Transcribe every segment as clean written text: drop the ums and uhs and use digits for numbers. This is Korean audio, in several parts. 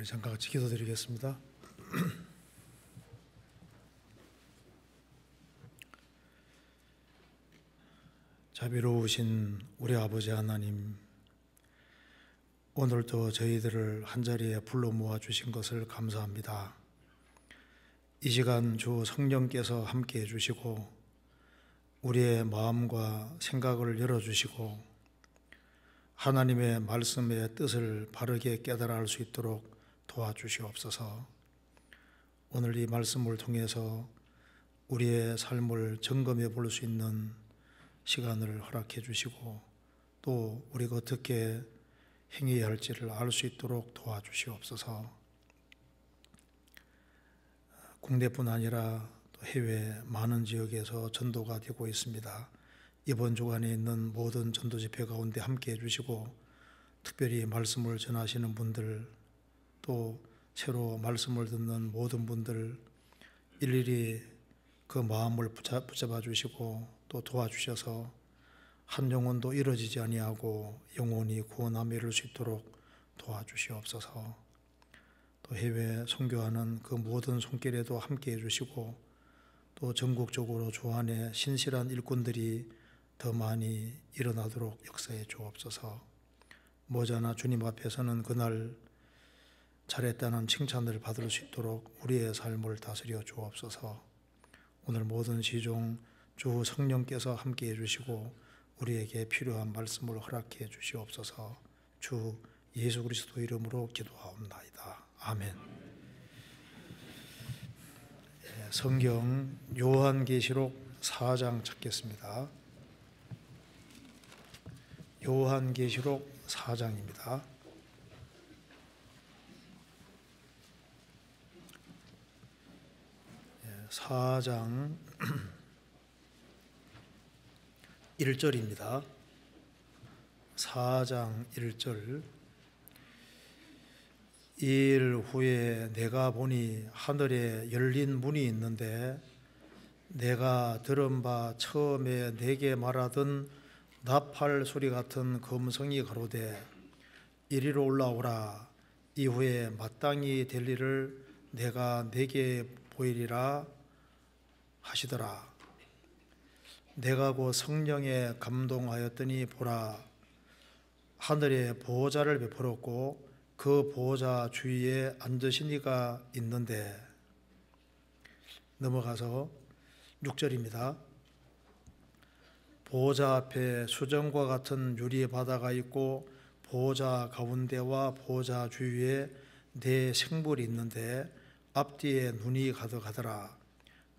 우리 잠깐 같이 기도드리겠습니다. 자비로우신 우리 아버지 하나님, 오늘도 저희들을 한자리에 불러 모아 주신 것을 감사합니다. 이 시간 주 성령께서 함께 해주시고 우리의 마음과 생각을 열어주시고 하나님의 말씀의 뜻을 바르게 깨달아 알 수 있도록 도와주시옵소서. 오늘 이 말씀을 통해서 우리의 삶을 점검해 볼 수 있는 시간을 허락해 주시고 또 우리가 어떻게 행해야 할지를 알 수 있도록 도와주시옵소서. 국내뿐 아니라 또 해외 많은 지역에서 전도가 되고 있습니다. 이번 주간에 있는 모든 전도 집회 가운데 함께 해주시고 특별히 말씀을 전하시는 분들 또 새로 말씀을 듣는 모든 분들 일일이 그 마음을 붙잡아 주시고 또 도와주셔서 한 영혼도 이루어지지 아니하고 영혼이 구원함에 이를 수 있도록 도와주시옵소서. 또 해외 선교하는 그 모든 손길에도 함께 해주시고 또 전국적으로 주 안에 신실한 일꾼들이 더 많이 일어나도록 역사해 주옵소서. 머지않아 주님 앞에서는 그날 잘했다는 칭찬을 받을 수 있도록 우리의 삶을 다스려 주옵소서. 오늘 모든 시종 주 성령께서 함께 해주시고 우리에게 필요한 말씀을 허락해 주시옵소서. 주 예수 그리스도 이름으로 기도하옵나이다. 아멘. 성경 요한계시록 4장 찾겠습니다. 요한계시록 4장입니다. 4장 1절입니다. 4장 1절. 이일 후에 내가 보니 하늘에 열린 문이 있는데 내가 들은 바 처음에 내게 말하던 나팔 소리 같은 검성이 가로되 이리로 올라오라. 이후에 마땅히 될 일을 내가 내게 보이리라 하시더라. 내가 곧 성령에 감동하였더니 보라, 하늘에 보호자를 베풀었고 그 보호자 주위에 앉으신 이가 있는데, 넘어가서 6절입니다. 보호자 앞에 수정과 같은 유리 바다가 있고 보호자 가운데와 보호자 주위에 네 생물이 있는데 앞뒤에 눈이 가득하더라.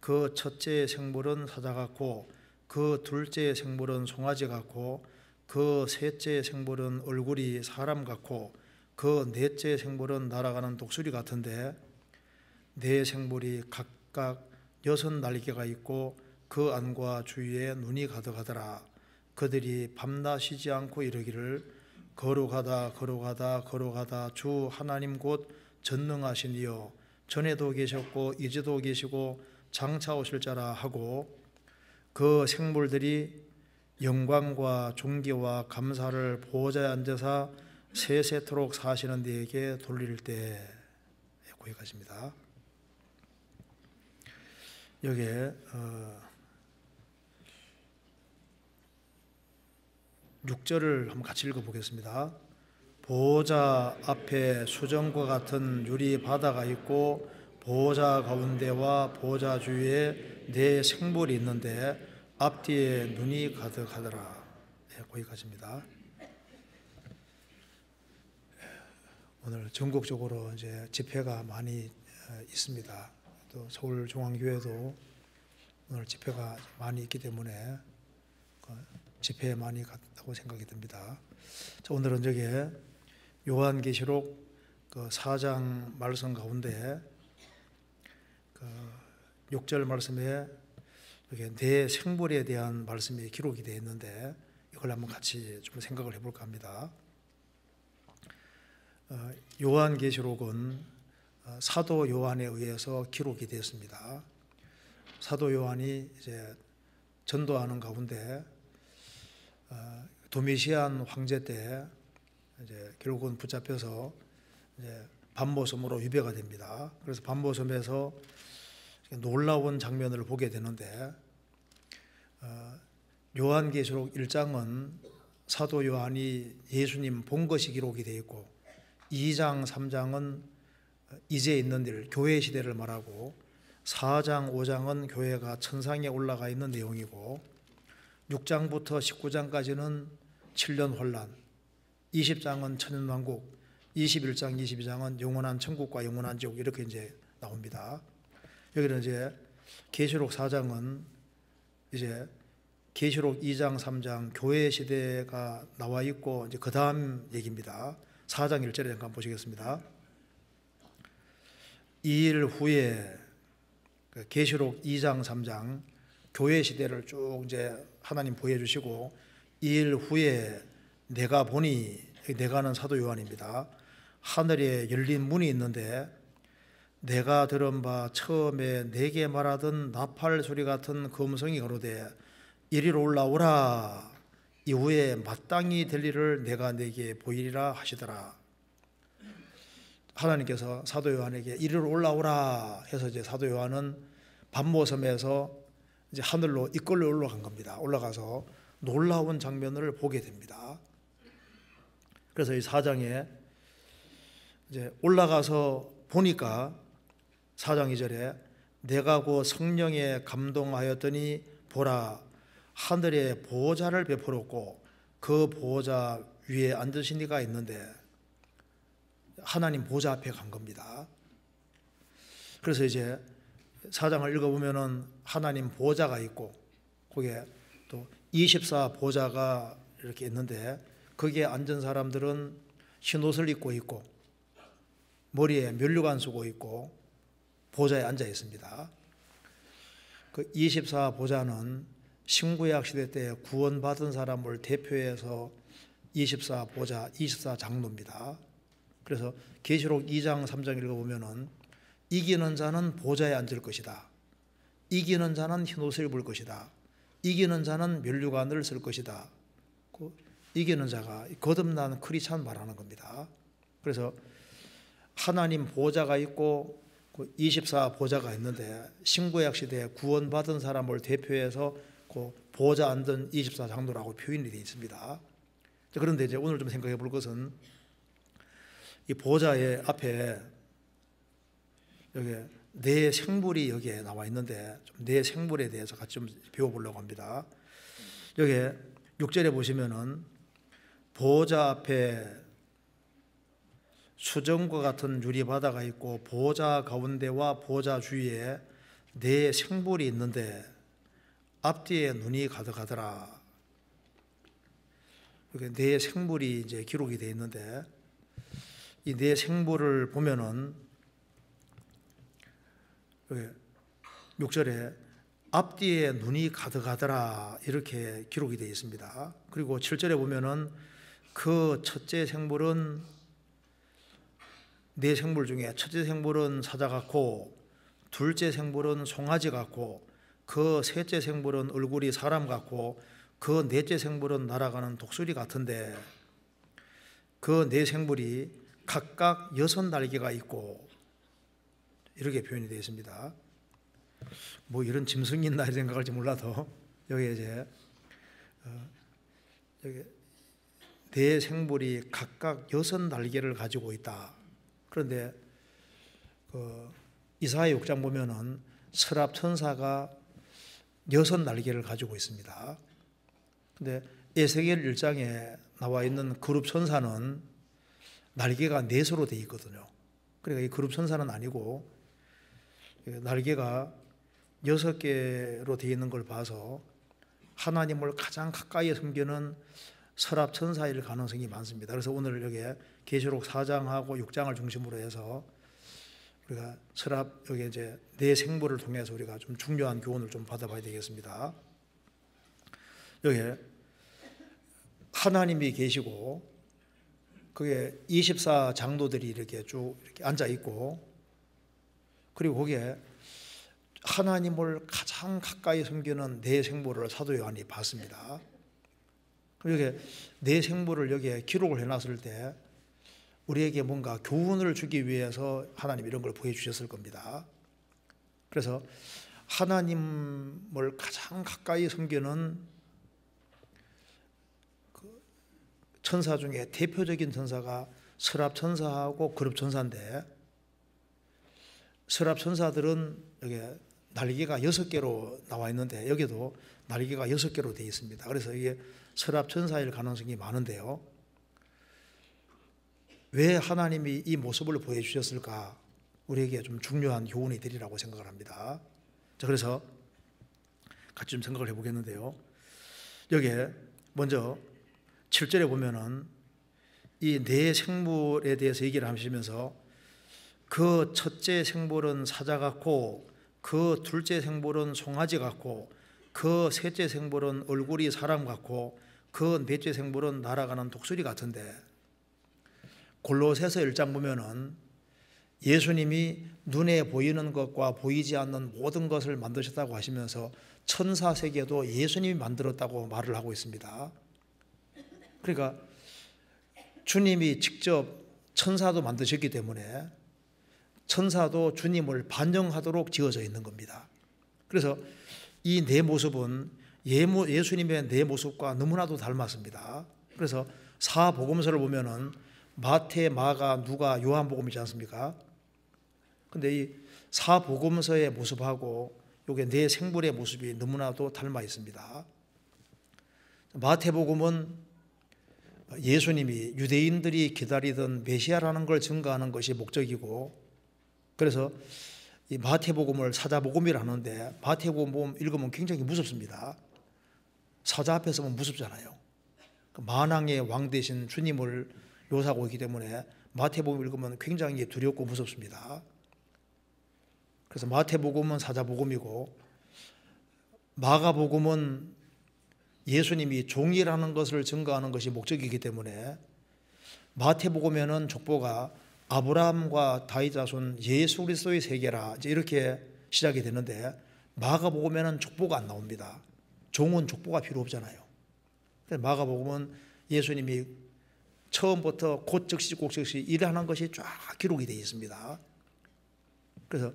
그 첫째 생물은 사자 같고 그 둘째 생물은 송아지 같고 그 셋째 생물은 얼굴이 사람 같고 그 넷째 생물은 날아가는 독수리 같은데 네 생물이 각각 6 날개가 있고 그 안과 주위에 눈이 가득하더라. 그들이 밤낮 쉬지 않고 이르기를 거룩하다 거룩하다 거룩하다 주 하나님 곧 전능하신 이여 전에도 계셨고 이제도 계시고 장차 오실 자라 하고 그 생물들이 영광과 존귀와 감사를 보호자에 앉아서 세세토록 사시는 이에게 돌릴 때, 거기까지입니다. 여기에 6절을 한번 같이 읽어보겠습니다. 보호자 앞에 수정과 같은 유리 바다가 있고 보호자 가운데와 보호자 주위에 네 생물이 있는데 앞뒤에 눈이 가득하더라. 거기까지입니다. 오늘 전국적으로 이제 집회가 많이 있습니다. 또 서울중앙교회도 오늘 집회가 많이 있기 때문에 집회에 많이 갔다고 생각이 듭니다. 자, 오늘은 저기 요한계시록 그 4장 말씀 가운데 그 6절 말씀에 이렇게 네 생물에 대한 말씀이 기록이 되어 있는데 이걸 한번 같이 좀 생각을 해볼까 합니다. 요한계시록은 사도 요한에 의해서 기록이 되었습니다. 사도 요한이 이제 전도하는 가운데 도미시안 황제 때 이제 결국은 붙잡혀서 이제 반모섬으로 유배가 됩니다. 그래서 반모섬에서 놀라운 장면을 보게 되는데, 요한계시록 1장은 사도 요한이 예수님 본 것이 기록이 되어 있고, 2장, 3장은 이제 있는 일, 교회 시대를 말하고, 4장, 5장은 교회가 천상에 올라가 있는 내용이고, 6장부터 19장까지는 7년 혼란, 20장은 천년왕국, 21장, 22장은 영원한 천국과 영원한 지옥, 이렇게 이제 나옵니다. 여기는 이제 계시록 4장은 이제 계시록 2장, 3장 교회 시대가 나와 있고, 이제 그 다음 얘기입니다. 4장 1절에 잠깐 보시겠습니다. 이 일 후에 계시록 2장, 3장 교회 시대를 쭉 이제 하나님 보여주시고, 이 일 후에 내가 보니, 내가는 사도 요한입니다. 하늘에 열린 문이 있는데 내가 들은 바 처음에 내게 말하던 나팔 소리 같은 그 음성이 가로되 이리로 올라오라. 이후에 마땅히 될 일을 내가 내게 보이리라 하시더라. 하나님께서 사도 요한에게 이리로 올라오라 해서 이제 사도 요한은 반모섬에서 이제 하늘로 이끌려 올라간 겁니다. 올라가서 놀라운 장면을 보게 됩니다. 그래서 이 4장에 이제 올라가서 보니까 4장 2절에 내가 곧 성령에 감동하였더니 보라 하늘에 보호자를 베풀었고 그 보호자 위에 앉으신 이가 있는데, 하나님 보호자 앞에 간 겁니다. 그래서 이제 4장을 읽어보면은 하나님 보호자가 있고 거기에 또 24 보호자가 이렇게 있는데, 거기에 앉은 사람들은 흰옷을 입고 있고 머리에 면류관 쓰고 있고 보좌에 앉아 있습니다. 그 24 보좌는 신구약 시대 때 구원받은 사람을 대표해서 24 보좌, 24 장로입니다. 그래서 계시록 2장, 3장 읽어보면은 이기는 자는 보좌에 앉을 것이다. 이기는 자는 흰옷을 입을 것이다. 이기는 자는 면류관을 쓸 것이다. 이기는 자가 거듭난 크리스찬 말하는 겁니다. 그래서 하나님 보호자가 있고 24 보호자가 있는데, 신구약 시대에 구원받은 사람을 대표해서 그 보호자 앉은 24 장로라고 표현이 되어 있습니다. 그런데 이제 오늘 좀 생각해 볼 것은 이 보호자의 앞에 여기 네 생물이 여기에 나와 있는데, 좀 네 생물에 대해서 같이 좀 배워보려고 합니다. 여기 6절에 보시면은 보호자 앞에 수정과 같은 유리바다가 있고 보호자 가운데와 보호자 주위에 네 생물이 있는데 앞뒤에 눈이 가득하더라. 이렇게 네 생물이 이제 기록이 되어 있는데, 이 네 생물을 보면은 6절에 앞뒤에 눈이 가득하더라 이렇게 기록이 되어 있습니다. 그리고 7절에 보면은 그 첫째 생물은, 네 생물 중에 첫째 생물은 사자 같고 둘째 생물은 송아지 같고 그 셋째 생물은 얼굴이 사람 같고 그 넷째 생물은 날아가는 독수리 같은데, 그 네 생물이 각각 6날개가 있고 이렇게 표현이 되어 있습니다. 뭐 이런 짐승이 있나 생각할지 몰라도 여기 이제 여기 네 생물이 각각 6날개를 가지고 있다. 그런데 이사야 6장 보면은 서랍 천사가 6날개를 가지고 있습니다. 근데 에스겔 1장에 나와 있는 그룹 천사는 날개가 4수로 되어 있거든요. 그러니까 이 그룹 천사는 아니고 날개가 6개로 되어 있는 걸 봐서 하나님을 가장 가까이 섬기는 서랍 천사일 가능성이 많습니다. 그래서 오늘 여기 계시록 4장하고 6장을 중심으로 해서 우리가 서랍 여기 이제 네 생물을 통해서 우리가 좀 중요한 교훈을 좀 받아봐야 되겠습니다. 여기 하나님이 계시고 그게 24 장로들이 이렇게 쭉 이렇게 앉아 있고, 그리고 거기에 하나님을 가장 가까이 섬기는 네 생물을 사도 요한이 봤습니다. 여기 네 생물을 여기에 기록을 해놨을 때 우리에게 뭔가 교훈을 주기 위해서 하나님 이런 걸 보여주셨을 겁니다. 그래서 하나님을 가장 가까이 섬기는 그 천사 중에 대표적인 천사가 서랍 천사하고 그룹 천사인데, 서랍 천사들은 여기 날개가 6개로 나와 있는데 여기도 날개가 6개로 되어 있습니다. 그래서 이게 서랍 천사일 가능성이 많은데요. 왜 하나님이 이 모습을 보여주셨을까? 우리에게 좀 중요한 교훈이 되리라고 생각을 합니다. 자, 그래서 같이 좀 생각을 해보겠는데요. 여기에 먼저 7절에 보면은 이 네 생물에 대해서 얘기를 하시면서 그 첫째 생물은 사자 같고 그 둘째 생물은 송아지 같고 그 셋째 생물은 얼굴이 사람 같고 그 넷째 생물은 날아가는 독수리 같은데, 골로새서 1장 보면은 예수님이 눈에 보이는 것과 보이지 않는 모든 것을 만드셨다고 하시면서 천사 세계도 예수님이 만들었다고 말을 하고 있습니다. 그러니까 주님이 직접 천사도 만드셨기 때문에 천사도 주님을 반영하도록 지어져 있는 겁니다. 그래서 이 네 모습은 예수님의 네 모습과 너무나도 닮았습니다. 그래서 사복음서를 보면은 마태, 마가, 누가, 요한복음이지 않습니까? 근데 이 사복음서의 모습하고 요게 네 생물의 모습이 너무나도 닮아 있습니다. 마태복음은 예수님이 유대인들이 기다리던 메시아라는 걸 증거하는 것이 목적이고, 그래서 이 마태복음을 사자복음이라 하는데 마태복음 읽으면 굉장히 무섭습니다. 사자 앞에 서면 무섭잖아요. 만왕의 왕 되신 주님을 묘사하고 있기 때문에 마태복음 읽으면 굉장히 두렵고 무섭습니다. 그래서 마태복음은 사자복음이고 마가복음은 예수님이 종이라는 것을 증거하는 것이 목적이기 때문에 마태복음에는 족보가 아브라함과 다윗 자손 예수 그리스도의 세계라 이렇게 시작이 되는데, 마가복음에는 족보가 안 나옵니다. 종은 족보가 필요 없잖아요. 마가복음은 예수님이 처음부터 곧즉시 꼭즉시 일하는 것이 쫙 기록이 되어 있습니다. 그래서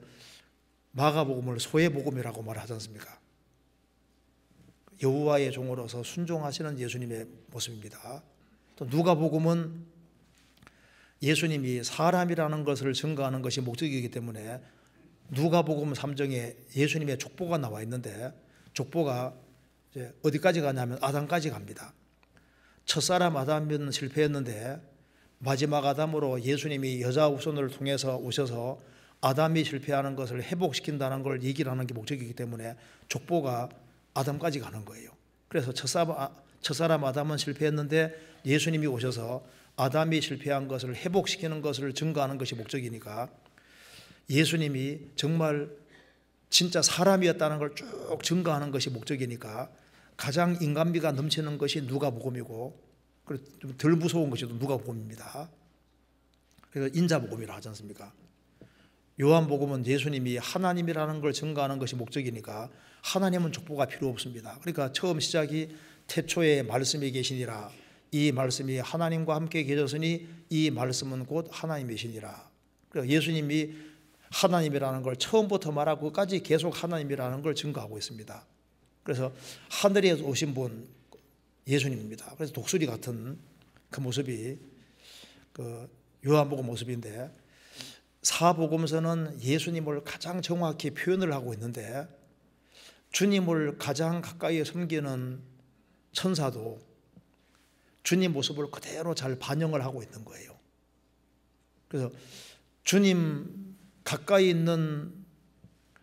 마가복음을 소외복음이라고 말하지 않습니까? 여호와의 종으로서 순종하시는 예수님의 모습입니다. 또 누가복음은 예수님이 사람이라는 것을 증거하는 것이 목적이기 때문에 누가복음 3장에 예수님의 족보가 나와 있는데, 족보가 이제 어디까지 가냐면 아담까지 갑니다. 첫사람 아담은 실패했는데 마지막 아담으로 예수님이 여자 후손을 통해서 오셔서 아담이 실패하는 것을 회복시킨다는 걸 얘기를 하는 게 목적이기 때문에 족보가 아담까지 가는 거예요. 그래서 첫사람 아담은 실패했는데 예수님이 오셔서 아담이 실패한 것을 회복시키는 것을 증거하는 것이 목적이니까, 예수님이 정말 진짜 사람이었다는 걸 쭉 증거하는 것이 목적이니까 가장 인간미가 넘치는 것이 누가복음이고, 그리고 좀 덜 무서운 것이 누가복음입니다. 그래서 인자복음이라 하지 않습니까? 요한복음은 예수님이 하나님이라는 걸 증거하는 것이 목적이니까 하나님은 족보가 필요 없습니다. 그러니까 처음 시작이 태초에 말씀이 계시니라, 이 말씀이 하나님과 함께 계셨으니 이 말씀은 곧 하나님이시니라. 그러니까 예수님이 하나님이라는 걸 처음부터 말하고 끝까지 계속 하나님이라는 걸 증거하고 있습니다. 그래서 하늘에서 오신 분 예수님입니다. 그래서 독수리 같은 그 모습이 그 요한복음 모습인데, 사복음서는 예수님을 가장 정확히 표현을 하고 있는데, 주님을 가장 가까이 섬기는 천사도 주님 모습을 그대로 잘 반영을 하고 있는 거예요. 그래서 주님 가까이 있는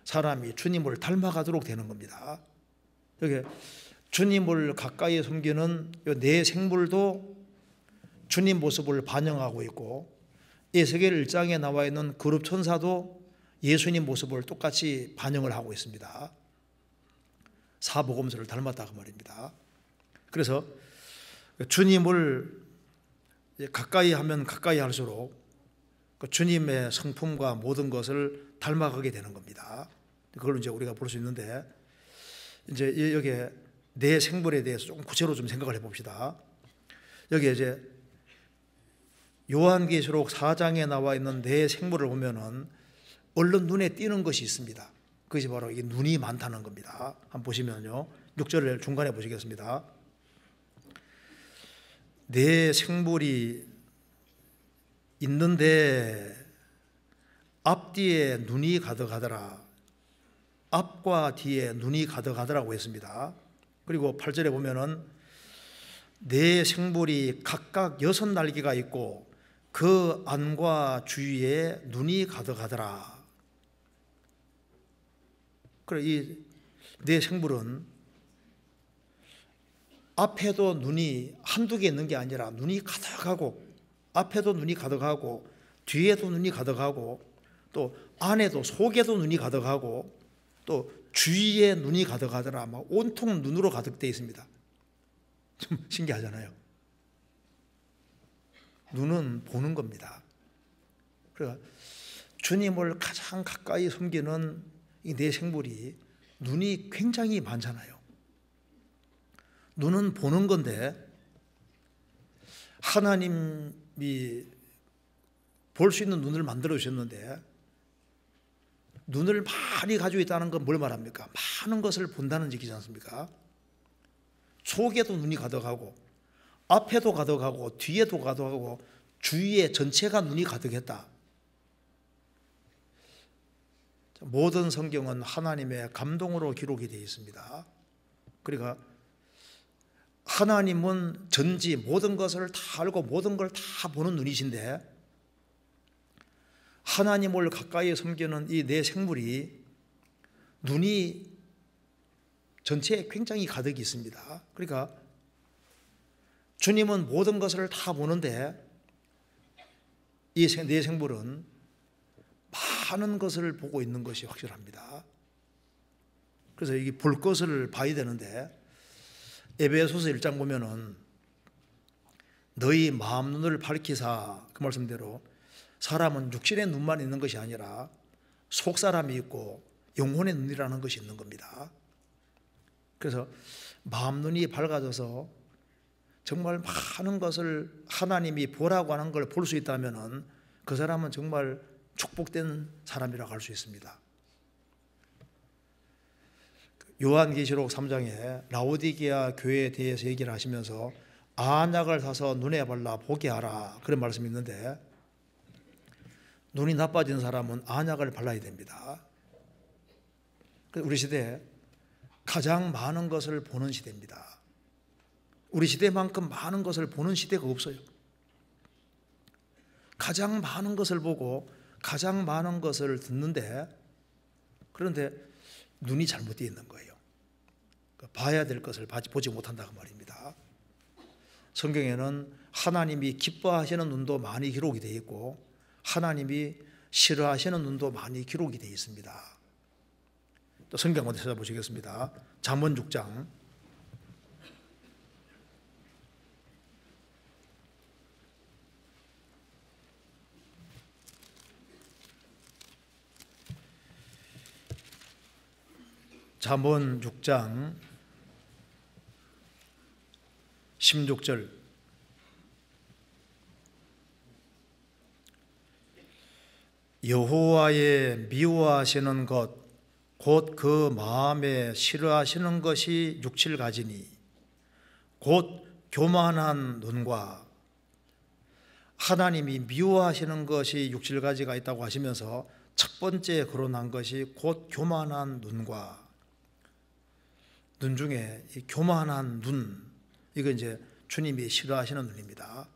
사람이 주님을 닮아가도록 되는 겁니다. 여기 주님을 가까이 섬기는 네 생물도 주님 모습을 반영하고 있고, 에스겔 1장에 나와 있는 그룹 천사도 예수님 모습을 똑같이 반영을 하고 있습니다. 사복음서를 닮았다고 말입니다. 그래서 주님을 가까이 하면 가까이 할수록 주님의 성품과 모든 것을 닮아가게 되는 겁니다. 그걸 이제 우리가 볼 수 있는데, 이제 여기에 네 생물에 대해서 조금 구체로 좀 생각을 해봅시다. 여기에 이제 요한계시록 4장에 나와 있는 네 생물을 보면은 얼른 눈에 띄는 것이 있습니다. 그것이 바로 이게 눈이 많다는 겁니다. 한번 보시면요. 6절을 중간에 보시겠습니다. 네 생물이 있는데 앞뒤에 눈이 가득하더라. 앞과 뒤에 눈이 가득하더라고 했습니다. 그리고 8절에 보면은 네 생물이 각각 6날개가 있고 그 안과 주위에 눈이 가득하더라. 그래, 이 네 생물은 앞에도 눈이 한두 개 있는 게 아니라 눈이 가득하고, 앞에도 눈이 가득하고 뒤에도 눈이 가득하고 또 안에도 속에도 눈이 가득하고 또 주위에 눈이 가득하더라. 막 온통 눈으로 가득되어 있습니다. 좀 신기하잖아요. 눈은 보는 겁니다. 그러니까 주님을 가장 가까이 섬기는 이 네 생물이 눈이 굉장히 많잖아요. 눈은 보는 건데 하나님이 볼 수 있는 눈을 만들어 주셨는데 눈을 많이 가지고 있다는 건 뭘 말합니까? 많은 것을 본다는 얘기지 않습니까? 속에도 눈이 가득하고 앞에도 가득하고 뒤에도 가득하고 주위에 전체가 눈이 가득했다. 모든 성경은 하나님의 감동으로 기록이 되어 있습니다. 그러니까 하나님은 전지 모든 것을 다 알고 모든 걸 다 보는 눈이신데 하나님을 가까이 섬기는 이 네 생물이 눈이 전체에 굉장히 가득이 있습니다. 그러니까 주님은 모든 것을 다 보는데 이 네 생물은 많은 것을 보고 있는 것이 확실합니다. 그래서 이게 볼 것을 봐야 되는데 에베소서 1장 보면은 너희 마음 눈을 밝히사, 그 말씀대로 사람은 육신의 눈만 있는 것이 아니라 속 사람이 있고 영혼의 눈이라는 것이 있는 겁니다. 그래서 마음 눈이 밝아져서 정말 많은 것을 하나님이 보라고 하는 걸 볼 수 있다면은 그 사람은 정말 축복된 사람이라고 할 수 있습니다. 요한계시록 3장에 라오디게아 교회에 대해서 얘기를 하시면서 안약을 사서 눈에 발라 보게 하라, 그런 말씀이 있는데 눈이 나빠진 사람은 안약을 발라야 됩니다. 우리 시대에 가장 많은 것을 보는 시대입니다. 우리 시대만큼 많은 것을 보는 시대가 없어요. 가장 많은 것을 보고 가장 많은 것을 듣는데 그런데 눈이 잘못되어 있는 거예요. 봐야 될 것을 보지 못한다고 말입니다. 성경에는 하나님이 기뻐하시는 눈도 많이 기록이 되어 있고 하나님이 싫어하시는 눈도 많이 기록이 되어 있습니다. 또 성경 어디 찾아보시겠습니다. 잠언 6장 잠언 6장 16절 여호와의 미워하시는 것 곧 그 마음에 싫어하시는 것이 6, 7가지니 곧 교만한 눈과, 하나님이 미워하시는 것이 6, 7가지가 있다고 하시면서 첫 번째 거론한 것이 곧 교만한 눈과, 눈 중에 이 교만한 눈, 이거 이제 주님이 싫어하시는 눈입니다.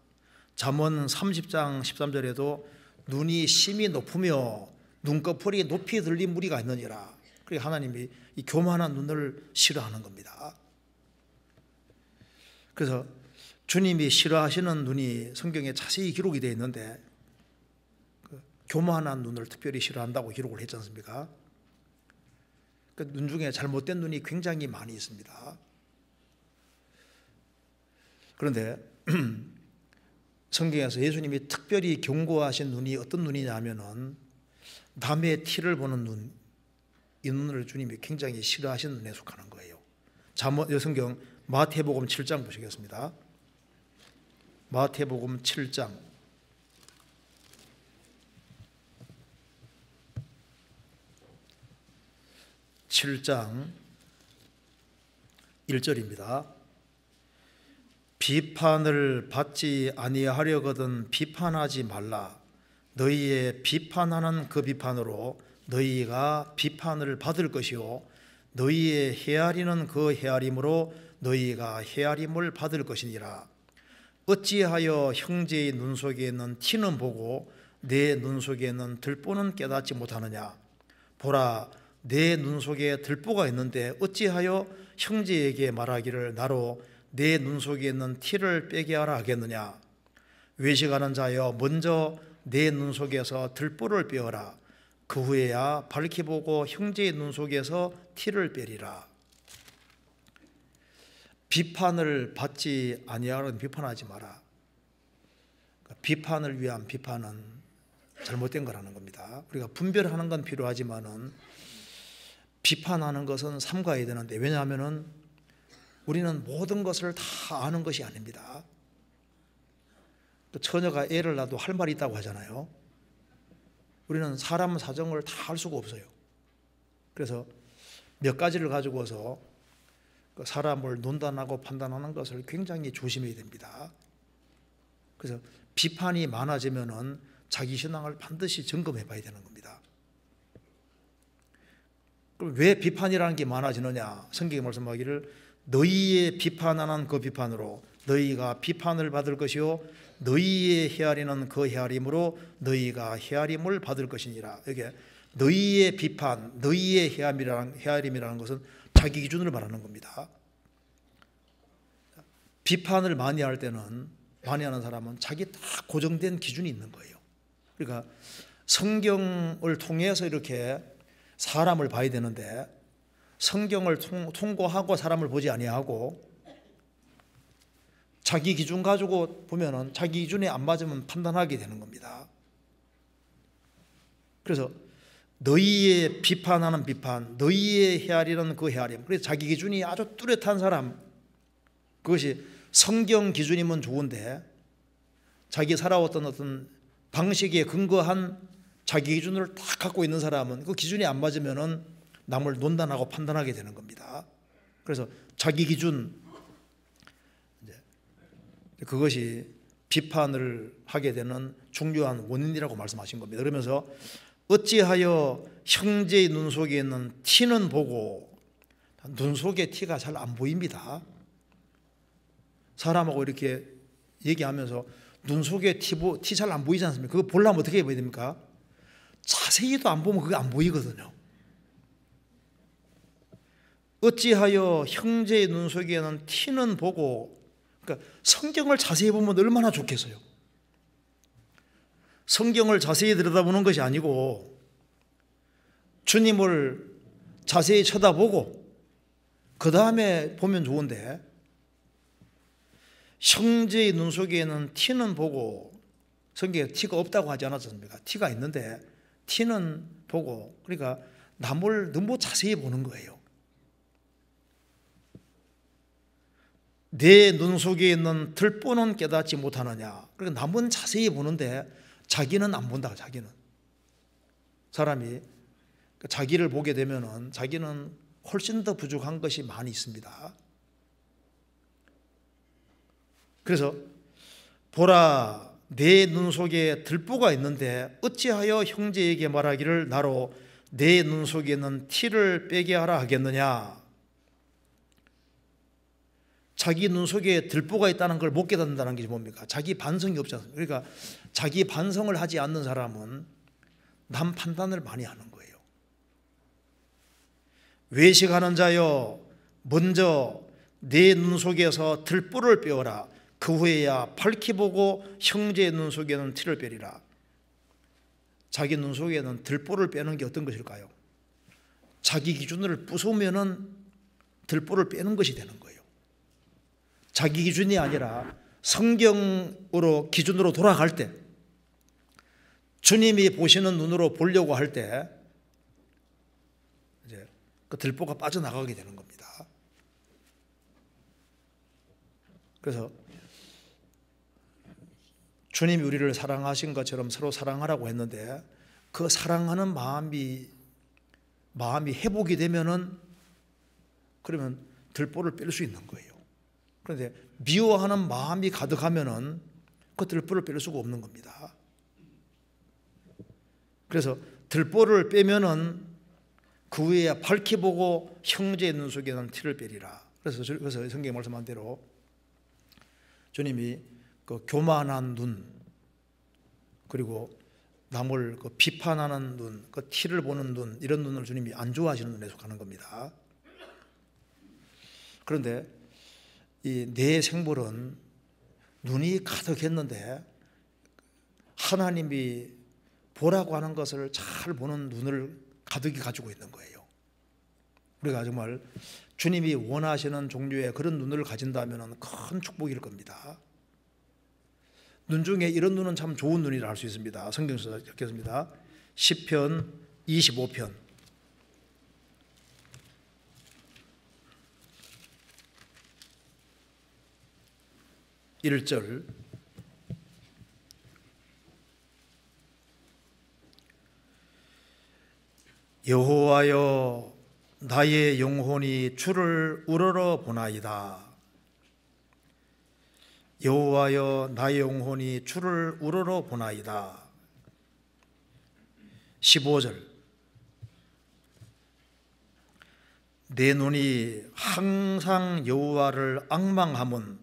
잠언 30장 13절에도 눈이 심히 높으며 눈꺼풀이 높이 들린 무리가 있느니라. 그러니까 하나님이 이 교만한 눈을 싫어하는 겁니다. 그래서 주님이 싫어하시는 눈이 성경에 자세히 기록이 되어 있는데 교만한 눈을 특별히 싫어한다고 기록을 했지 않습니까? 눈 중에 잘못된 눈이 굉장히 많이 있습니다. 그런데 성경에서 예수님이 특별히 경고하신 눈이 어떤 눈이냐 하면은 남의 티를 보는 눈, 이 눈을 주님이 굉장히 싫어하시는 눈에 속하는 거예요. 성경 마태복음 7장 보시겠습니다. 마태복음 7장 7장 1절입니다. 비판을 받지 아니하려거든 비판하지 말라. 너희의 비판하는 그 비판으로 너희가 비판을 받을 것이요 너희의 헤아리는 그 헤아림으로 너희가 헤아림을 받을 것이니라. 어찌하여 형제의 눈 속에 있는 티는 보고 내 눈 속에 있는 들보는 깨닫지 못하느냐. 보라, 내 눈 속에 들보가 있는데 어찌하여 형제에게 말하기를 나로 내 눈 속에 있는 티를 빼게 하라 하겠느냐. 외식하는 자여, 먼저 내 눈 속에서 들보를 빼어라. 그 후에야 밝히 보고 형제의 눈 속에서 티를 빼리라. 비판을 받지 아니하려는 비판하지 마라. 비판을 위한 비판은 잘못된 거라는 겁니다. 우리가 분별하는 건 필요하지만은 비판하는 것은 삼가야 되는데, 왜냐하면은 우리는 모든 것을 다 아는 것이 아닙니다. 또 처녀가 애를 낳아도 할 말이 있다고 하잖아요. 우리는 사람 사정을 다 알 수가 없어요. 그래서 몇 가지를 가지고서 사람을 논단하고 판단하는 것을 굉장히 조심해야 됩니다. 그래서 비판이 많아지면은 자기 신앙을 반드시 점검해 봐야 되는 겁니다. 그럼 왜 비판이라는 게 많아지느냐? 성경이 말씀하기를 너희의 비판하는 그 비판으로 너희가 비판을 받을 것이요 너희의 헤아리는 그 헤아림으로 너희가 헤아림을 받을 것이니라. 이게 너희의 비판, 너희의 헤아림이라는 것은 자기 기준을 말하는 겁니다. 비판을 많이 할 때는, 많이 하는 사람은 자기 다 고정된 기준이 있는 거예요. 그러니까 성경을 통해서 이렇게 사람을 봐야 되는데 성경을 통고하고 사람을 보지 아니하고 자기 기준 가지고 보면은 자기 기준에 안 맞으면 판단하게 되는 겁니다. 그래서 너희의 비판하는 비판, 너희의 헤아리는 그 헤아림. 그래서 자기 기준이 아주 뚜렷한 사람, 그것이 성경 기준이면 좋은데 자기 살아왔던 어떤 방식에 근거한 자기 기준을 딱 갖고 있는 사람은 그 기준이 안 맞으면은 남을 논단하고 판단하게 되는 겁니다. 그래서 자기 기준, 그것이 비판을 하게 되는 중요한 원인이라고 말씀하신 겁니다. 그러면서 어찌하여 형제의 눈 속에 있는 티는 보고, 눈 속에 티가 잘 안 보입니다. 사람하고 이렇게 얘기하면서 눈 속에 티 잘 안 보이지 않습니까? 그거 보려면 어떻게 해야 됩니까? 자세히도 안 보면 그게 안 보이거든요. 어찌하여 형제의 눈 속에는 티는 보고, 그러니까 성경을 자세히 보면 얼마나 좋겠어요. 성경을 자세히 들여다보는 것이 아니고 주님을 자세히 쳐다보고 그 다음에 보면 좋은데, 형제의 눈 속에는 티는 보고, 성경에 티가 없다고 하지 않았습니까? 티가 있는데 티는 보고, 그러니까 남을 너무 자세히 보는 거예요. 내 눈 속에 있는 들보는 깨닫지 못하느냐. 그러니까 남은 자세히 보는데 자기는 안 본다. 자기는, 사람이 자기를 보게 되면은 자기는 훨씬 더 부족한 것이 많이 있습니다. 그래서 보라, 내 눈 속에 들보가 있는데 어찌하여 형제에게 말하기를 나로 내 눈 속에 있는 티를 빼게 하라 하겠느냐. 자기 눈 속에 들보가 있다는 걸 못 깨닫는다는 게 뭡니까? 자기 반성이 없지 않습니까? 그러니까 자기 반성을 하지 않는 사람은 남 판단을 많이 하는 거예요. 외식하는 자여, 먼저 내 눈 속에서 들보를 빼어라. 그 후에야 밝히 보고 형제의 눈 속에는 티를 빼리라. 자기 눈 속에는 들보를 빼는 게 어떤 것일까요? 자기 기준을 부수면은 들보를 빼는 것이 되는 거예요. 자기 기준이 아니라 성경으로 기준으로 돌아갈 때, 주님이 보시는 눈으로 보려고 할 때 이제 그 들보가 빠져나가게 되는 겁니다. 그래서 주님이 우리를 사랑하신 것처럼 서로 사랑하라고 했는데 그 사랑하는 마음이 마음이 회복이 되면은 그러면 들보를 뺄 수 있는 거예요. 그런데 미워하는 마음이 가득하면은 그 들보를 뺄 수가 없는 겁니다. 그래서 들보를 빼면은 그 위에 밝히 보고 형제의 눈 속에는 티를 빼리라. 그래서 성경에 말씀한 대로 주님이 그 교만한 눈, 그리고 남을 그 비판하는 눈, 그 티를 보는 눈, 이런 눈을 주님이 안 좋아하시는 눈에 속하는 겁니다. 그런데 이 내 생물은 눈이 가득했는데 하나님이 보라고 하는 것을 잘 보는 눈을 가득히 가지고 있는 거예요. 우리가 정말 주님이 원하시는 종류의 그런 눈을 가진다면 큰 축복일 겁니다. 눈 중에 이런 눈은 참 좋은 눈이라 할 수 있습니다. 성경에서 적겠습니다. 시편 25편 1절 여호와여 나의 영혼이 주를 우러러 보나이다. 여호와여 나의 영혼이 주를 우러러 보나이다. 15절 내 눈이 항상 여호와를 앙망함은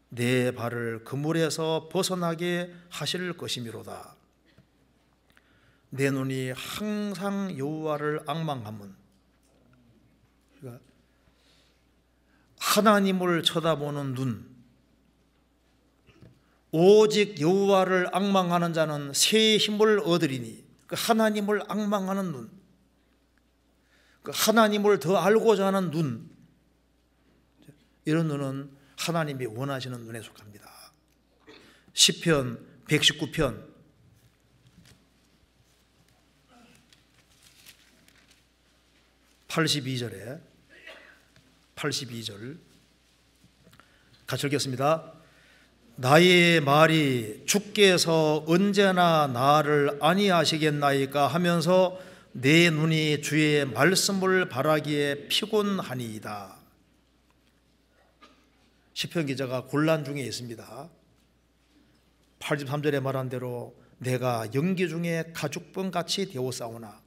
내 발을 그물에서 벗어나게 하실 것이미로다. 내 눈이 항상 여호와를 앙망함은, 그러니까 하나님을 쳐다보는 눈, 오직 여호와를 앙망하는 자는 새 힘을 얻으리니, 그 하나님을 앙망하는 눈, 그 하나님을 더 알고자 하는 눈, 이런 눈은 하나님이 원하시는 눈에 속합니다. 시편 119편 82절에 82절 같이 읽겠습니다. 나의 말이 주께서 언제나 나를 아니하시겠나이까 하면서 내 눈이 주의 말씀을 바라기에 피곤하니이다. 시편 기자가 곤란 중에 있습니다. 83절에 말한 대로 내가 연기 중에 가죽병같이 되었사오나,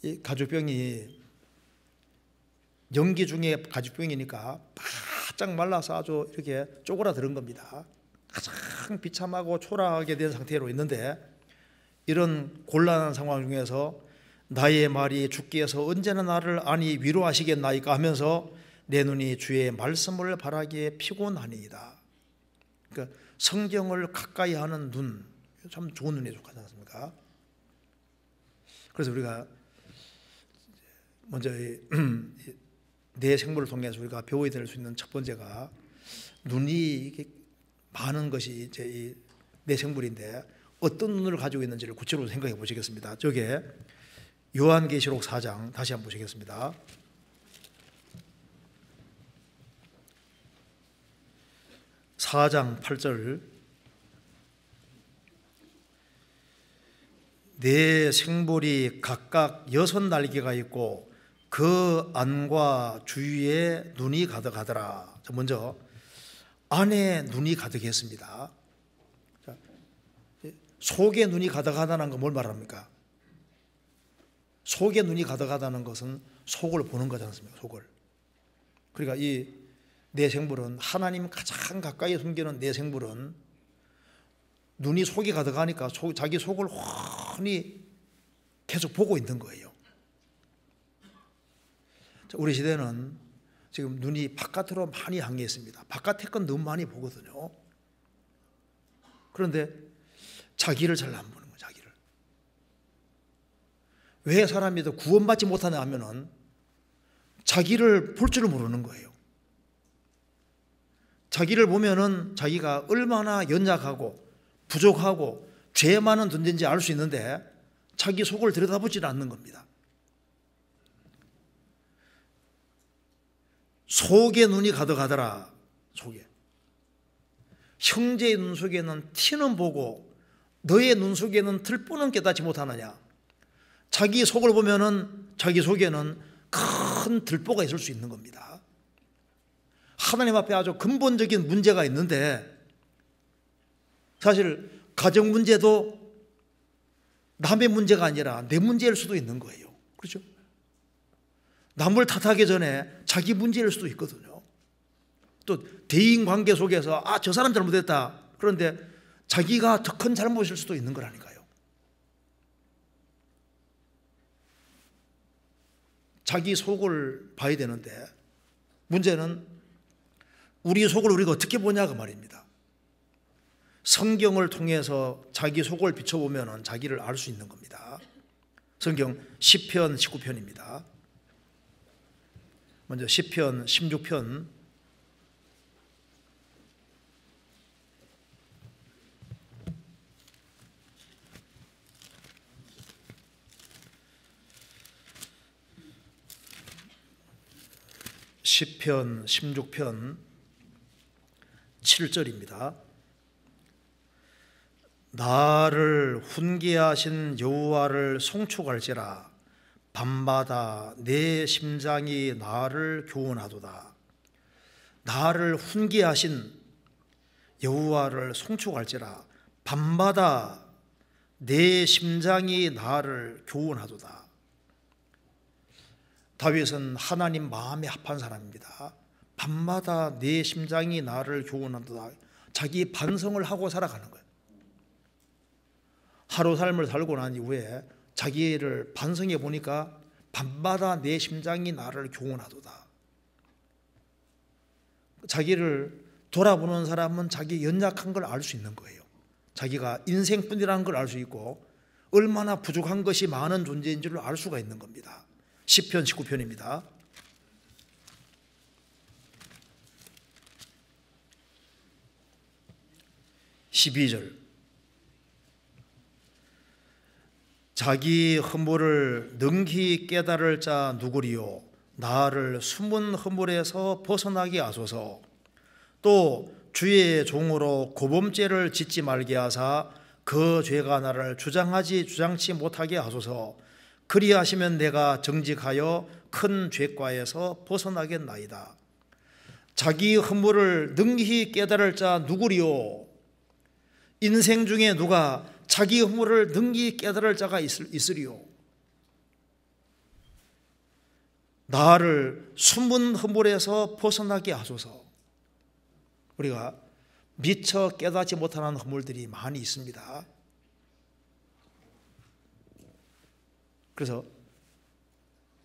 이 가죽병이 연기 중에 가죽병이니까 바짝 말라서 아주 이렇게 쪼그라드는 겁니다. 가장 비참하고 초라하게 된 상태로 있는데, 이런 곤란한 상황 중에서 나의 말이 주께서 언제나 나를 아니 위로하시겠나이까 하면서 내 눈이 주의 말씀을 바라기에 피곤하니이다. 그러니까 성경을 가까이 하는 눈, 참 좋은 눈에 속하지 않습니까? 그래서 우리가 먼저 내 생물을 통해서 우리가 배워야 될 수 있는 첫 번째가, 눈이 많은 것이 이제 이 내 생물인데 어떤 눈을 가지고 있는지를 구체적으로 생각해 보시겠습니다. 저게 요한계시록 4장 다시 한번 보시겠습니다. 4장 8절 내 생물이 각각 6날개가 있고 그 안과 주위에 눈이 가득하더라. 먼저 안에 눈이 가득했습니다. 속에 눈이 가득하다는 건 뭘 말합니까? 속에 눈이 가득하다는 것은 속을 보는 거지 않습니까? 속을. 그러니까 이 내 생물은, 하나님 가장 가까이 숨기는 내 생물은 눈이 속이 가득하니까 자기 속을 훤히 계속 보고 있는 거예요. 우리 시대는 지금 눈이 바깥으로 많이 향해 있습니다. 바깥의 건 너무 많이 보거든요. 그런데 자기를 잘 안 보는 거예요. 자기를. 왜 사람이 더 구원받지 못하냐 하면은 자기를 볼 줄을 모르는 거예요. 자기를 보면은 자기가 얼마나 연약하고 부족하고 죄 많은 존재인지 알 수 있는데 자기 속을 들여다보지는 않는 겁니다. 속에 눈이 가득하더라. 속에. 형제의 눈 속에는 티는 보고 너의 눈 속에는 들보는 깨닫지 못하느냐. 자기 속을 보면은 자기 속에는 큰 들보가 있을 수 있는 겁니다. 하나님 앞에 아주 근본적인 문제가 있는데, 사실 가정 문제도 남의 문제가 아니라 내 문제일 수도 있는 거예요. 그렇죠? 남을 탓하기 전에 자기 문제일 수도 있거든요. 또 대인 관계 속에서 저 사람 잘못했다. 그런데 자기가 더 큰 잘못일 수도 있는 거라니까요. 자기 속을 봐야 되는데, 문제는 우리 속을 우리가 어떻게 보냐 그 말입니다. 성경을 통해서 자기 속을 비춰보면 자기를 알 수 있는 겁니다. 성경 시편 19편입니다. 먼저 시편 16편 16편 7절입니다. 나를 훈계하신 여호와를 송축할지라 밤마다 내 심장이 나를 교훈하도다. 나를 훈계하신 여호와를 송축할지라 밤마다 내 심장이 나를 교훈하도다. 다윗은 하나님 마음에 합한 사람입니다. 밤마다 내 심장이 나를 교훈하도다. 자기 반성을 하고 살아가는 거예요. 하루 삶을 살고 난 이후에 자기를 반성해 보니까 밤마다 내 심장이 나를 교훈하도다. 자기를 돌아보는 사람은 자기 연약한 걸 알 수 있는 거예요. 자기가 인생뿐이라는 걸 알 수 있고 얼마나 부족한 것이 많은 존재인 줄을 알 수가 있는 겁니다. 시편 19편입니다. 12절. 자기 허물을 능히 깨달을 자 누구리요? 나를 숨은 허물에서 벗어나게 하소서. 또 주의 종으로 고범죄를 짓지 말게 하사 그 죄가 나를 주장치 못하게 하소서. 그리하시면 내가 정직하여 큰 죄과에서 벗어나겠나이다. 자기 허물을 능히 깨달을 자 누구리요? 인생 중에 누가 자기 허물을 능히 깨달을 자가 있으리요? 나를 숨은 허물에서 벗어나게 하소서. 우리가 미처 깨닫지 못하는 허물들이 많이 있습니다. 그래서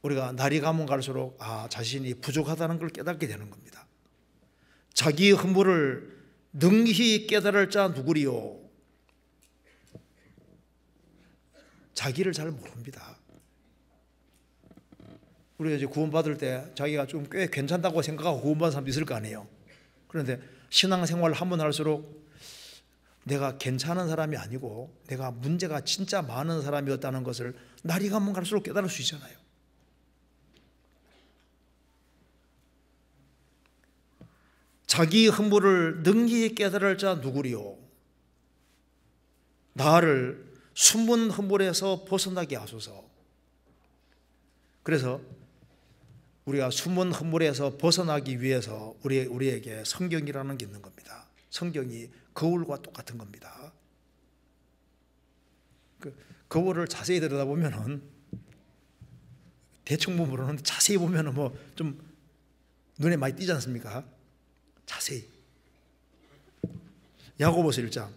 우리가 날이 가면 갈수록 자신이 부족하다는 걸 깨닫게 되는 겁니다. 자기 허물을 능히 깨달을 자 누구리요? 자기를 잘 모릅니다. 우리가 이제 구원받을 때 자기가 좀 꽤 괜찮다고 생각하고 구원받은 사람도 있을 거 아니에요. 그런데 신앙생활을 하면 할수록 내가 괜찮은 사람이 아니고 내가 문제가 진짜 많은 사람이었다는 것을 날이 가면 갈수록 깨달을 수 있잖아요. 자기 허물을 능히 깨달을 자 누구리요? 나를 숨은 허물에서 벗어나게 하소서. 그래서 우리가 숨은 허물에서 벗어나기 위해서 우리에게 성경이라는 게 있는 겁니다. 성경이 거울과 똑같은 겁니다. 그 거울을 자세히 들여다보면은 대충 보면은 자세히 보면은 뭐 좀 눈에 많이 띄지 않습니까? 자세히. 야고보서 1장.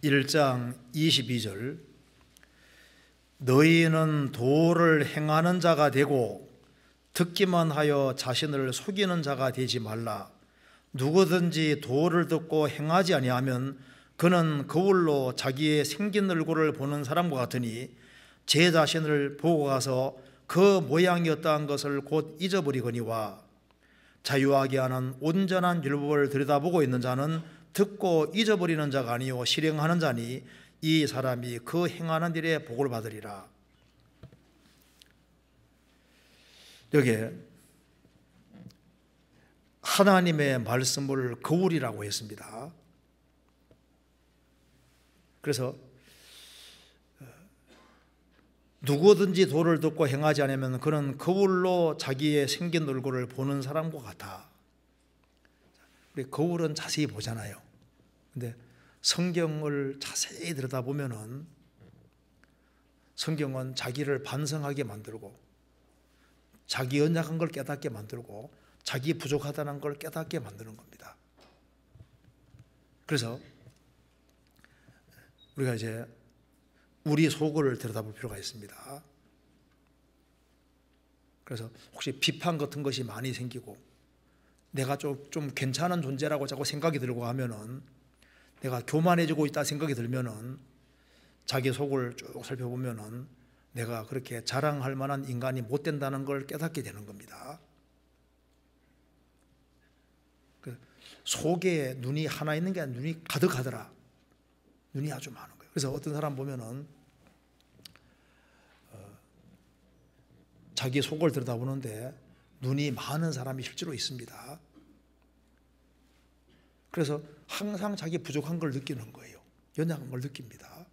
1장 22절. 너희는 도를 행하는 자가 되고 듣기만 하여 자신을 속이는 자가 되지 말라. 누구든지 도를 듣고 행하지 아니하면 그는 거울로 자기의 생긴 얼굴을 보는 사람과 같으니 제 자신을 보고 가서 그 모양이었다는 것을 곧 잊어버리거니와 자유하게 하는 온전한 율법을 들여다보고 있는 자는 듣고 잊어버리는 자가 아니요 실행하는 자니 이 사람이 그 행하는 일에 복을 받으리라. 여기에 하나님의 말씀을 거울이라고 했습니다. 그래서 누구든지 도를 듣고 행하지 않으면 그는 거울로 자기의 생긴 얼굴을 보는 사람과 같아. 우리 거울은 자세히 보잖아요. 근데 성경을 자세히 들여다보면은 성경은 자기를 반성하게 만들고 자기 연약한 걸 깨닫게 만들고 자기 부족하다는 걸 깨닫게 만드는 겁니다. 그래서 우리가 이제 우리 속을 들여다볼 필요가 있습니다. 그래서 혹시 비판 같은 것이 많이 생기고 내가 좀 괜찮은 존재라고 자꾸 생각이 들고 하면은, 내가 교만해지고 있다 생각이 들면은 자기 속을 쭉 살펴보면은 내가 그렇게 자랑할 만한 인간이 못 된다는 걸 깨닫게 되는 겁니다. 속에 눈이 하나 있는 게 아니라 눈이 가득하더라. 눈이 아주 많은 거예요. 그래서 어떤 사람 보면은 자기 속을 들여다보는데 눈이 많은 사람이 실제로 있습니다. 그래서 항상 자기 부족한 걸 느끼는 거예요. 연약한 걸 느낍니다.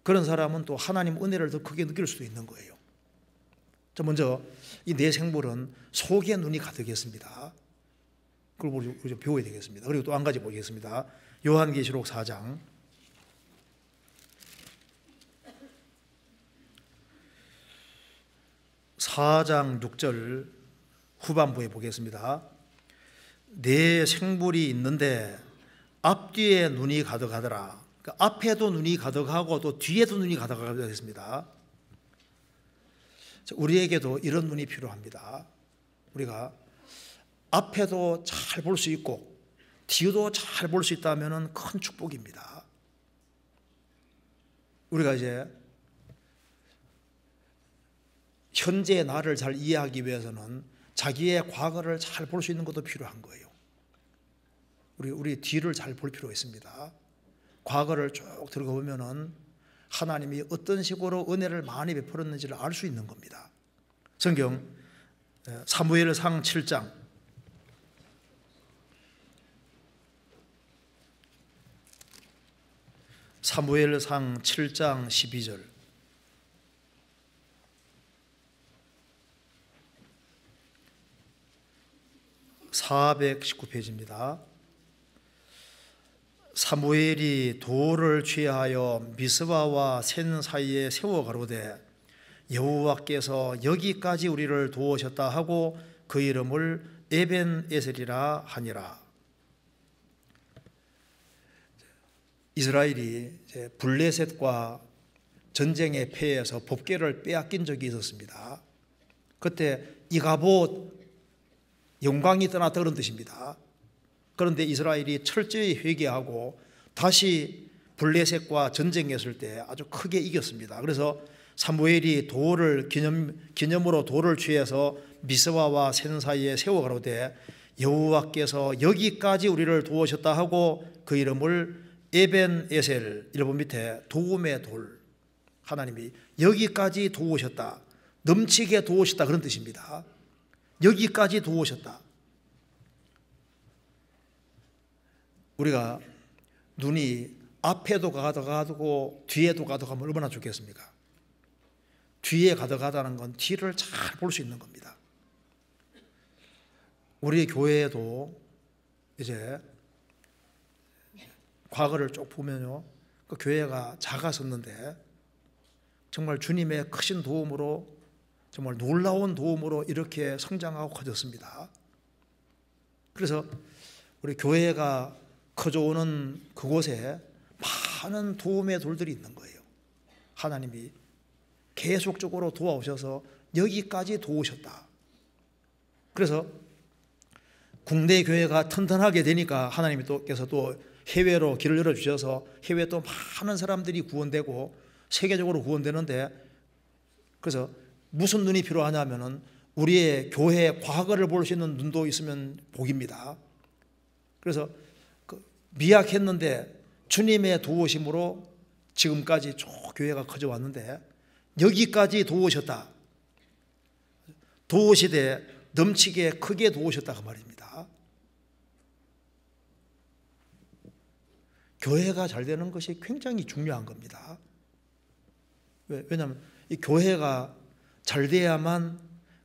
그런 사람은 또 하나님 은혜를 더 크게 느낄 수도 있는 거예요. 자, 먼저 이 내 생물은 속에 눈이 가득했습니다. 그걸 우리 좀 배워야 되겠습니다. 그리고 또 한 가지 보겠습니다. 요한계시록 4장 6절 후반부에 보겠습니다. 내 생물이 있는데 앞뒤에 눈이 가득하더라. 그러니까 앞에도 눈이 가득하고 또 뒤에도 눈이 가득하게 됐습니다. 우리에게도 이런 눈이 필요합니다. 우리가 앞에도 잘 볼 수 있고 뒤도 잘 볼 수 있다면 큰 축복입니다. 우리가 이제 현재의 나를 잘 이해하기 위해서는 자기의 과거를 잘 볼 수 있는 것도 필요한 거예요. 우리 뒤를 잘 볼 필요가 있습니다. 과거를 쭉 들어가 보면은 하나님이 어떤 식으로 은혜를 많이 베풀었는지를 알 수 있는 겁니다. 성경 사무엘상 7장 사무엘상 7장 12절 419페이지입니다. 사무엘이 돌을 취하여 미스바와 센 사이에 세워 가로되 여호와께서 여기까지 우리를 도우셨다 하고 그 이름을 에벤에셀이라 하니라. 이스라엘이 블레셋과 전쟁의 패해서 법궤를 빼앗긴 적이 있었습니다. 그때 이가봇 영광이 떠났다 그런 뜻입니다. 그런데 이스라엘이 철저히 회개하고 다시 블레셋과 전쟁했을 때 아주 크게 이겼습니다. 그래서 사무엘이 돌을 기념으로 돌을 취해서 미스바와 센 사이에 세워 가로되 여호와께서 여기까지 우리를 도우셨다 하고 그 이름을 에벤에셀, 일본 밑에 도움의 돌, 하나님이 여기까지 도우셨다, 넘치게 도우셨다 그런 뜻입니다. 여기까지 도우셨다. 우리가 눈이 앞에도 가득하고 뒤에도 가득하면 얼마나 좋겠습니까? 뒤에 가득하다는 건 뒤를 잘 볼 수 있는 겁니다. 우리 교회에도 이제 과거를 쭉 보면요, 그 교회가 작았었는데 정말 주님의 크신 도움으로, 정말 놀라운 도움으로 이렇게 성장하고 커졌습니다. 그래서 우리 교회가 커져오는 그곳에 많은 도움의 돌들이 있는 거예요. 하나님이 계속적으로 도와오셔서 여기까지 도우셨다. 그래서 국내 교회가 튼튼하게 되니까 하나님께서 또 해외로 길을 열어주셔서 해외에 또 많은 사람들이 구원되고 세계적으로 구원되는데, 그래서 무슨 눈이 필요하냐면은 우리의 교회의 과거를 볼 수 있는 눈도 있으면 복입니다. 그래서 미약했는데 주님의 도우심으로 지금까지 쭉 교회가 커져 왔는데 여기까지 도우셨다. 도우시되 넘치게 크게 도우셨다고 말입니다. 교회가 잘 되는 것이 굉장히 중요한 겁니다. 왜냐하면 이 교회가 잘 돼야만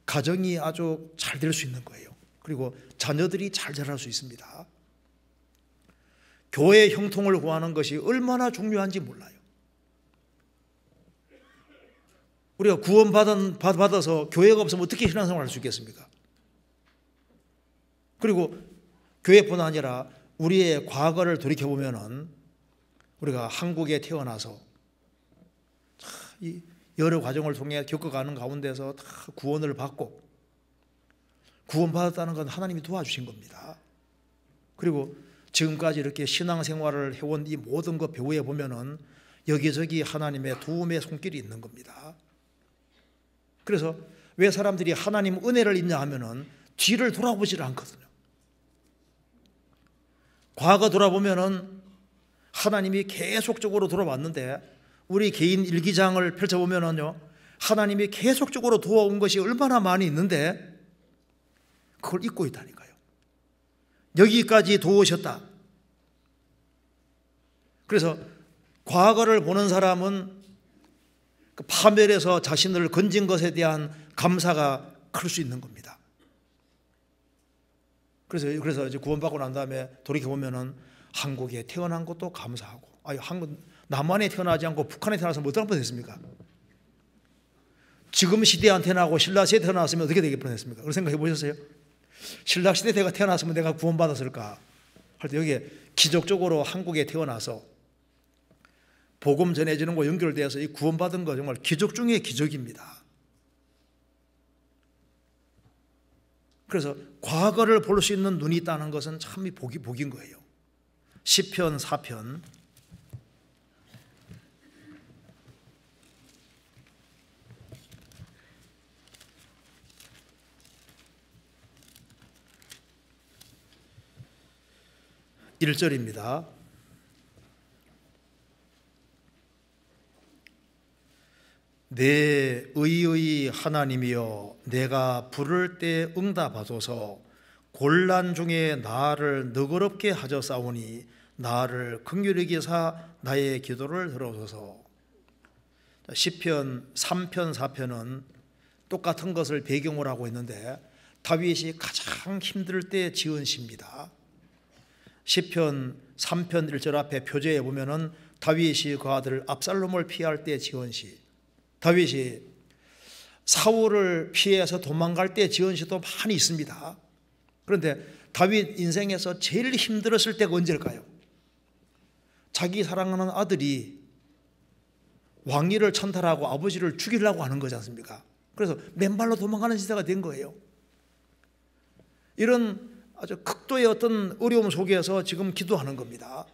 가정이 아주 잘 될 수 있는 거예요. 그리고 자녀들이 잘 자랄 수 있습니다. 교회 형통을 구하는 것이 얼마나 중요한지 몰라요. 우리가 구원받아서 교회가 없으면 어떻게 신앙생활을 할 수 있겠습니까? 그리고 교회뿐 아니라 우리의 과거를 돌이켜보면 우리가 한국에 태어나서 이 여러 과정을 통해 겪어가는 가운데서 다 구원을 받고 구원받았다는 건 하나님이 도와주신 겁니다. 그리고 지금까지 이렇게 신앙생활을 해온 이 모든 것 배후에 보면은 여기저기 하나님의 도움의 손길이 있는 겁니다. 그래서 왜 사람들이 하나님 은혜를 잊냐 하면은 뒤를 돌아보지를 않거든요. 과거 돌아보면은 하나님이 계속적으로 돌아왔는데 우리 개인 일기장을 펼쳐보면은요, 하나님이 계속적으로 도와온 것이 얼마나 많이 있는데 그걸 잊고 있다니까요. 여기까지 도우셨다. 그래서 과거를 보는 사람은 그 파멸에서 자신을 건진 것에 대한 감사가 클 수 있는 겁니다. 그래서 이제 구원받고 난 다음에 돌이켜보면은 한국에 태어난 것도 감사하고, 남한에 태어나지 않고 북한에 태어나서 어떤 뻔했습니까? 지금 시대한 태어나고 신라 시대에 태어났으면 어떻게 되게 뻔했습니까? 그런 생각해 보셨어요? 신라 시대에 내가 태어났으면 내가 구원받았을까? 할 때 여기에 기적적으로 한국에 태어나서 복음 전해지는 거 연결돼서 이 구원받은 거 정말 기적 중에 기적입니다. 그래서 과거를 볼 수 있는 눈이 있다는 것은 참 복인 거예요. 시편 4편 1절입니다. 내 의의 하나님이여, 내가 부를 때 응답하소서. 곤란 중에 나를 너그럽게 하셨사오니 나를 긍휼히 여기사 나의 기도를 들어소서. 시편 3편 4편은 똑같은 것을 배경으로 하고 있는데 다윗이 가장 힘들 때 지은 시입니다. 시편 3편 1절 앞에 표제에 보면은 다윗이 그 아들 압살롬을 피할 때 지은 시, 다윗이 사울을 피해서 도망갈 때 지은 시도 많이 있습니다. 그런데 다윗 인생에서 제일 힘들었을 때가 언제일까요? 자기 사랑하는 아들이 왕위를 찬탈하고 아버지를 죽이려고 하는 거지 않습니까? 그래서 맨발로 도망가는 시대가 된 거예요. 이런 아주 극도의 어떤 어려움 속에서 지금 기도하는 겁니다.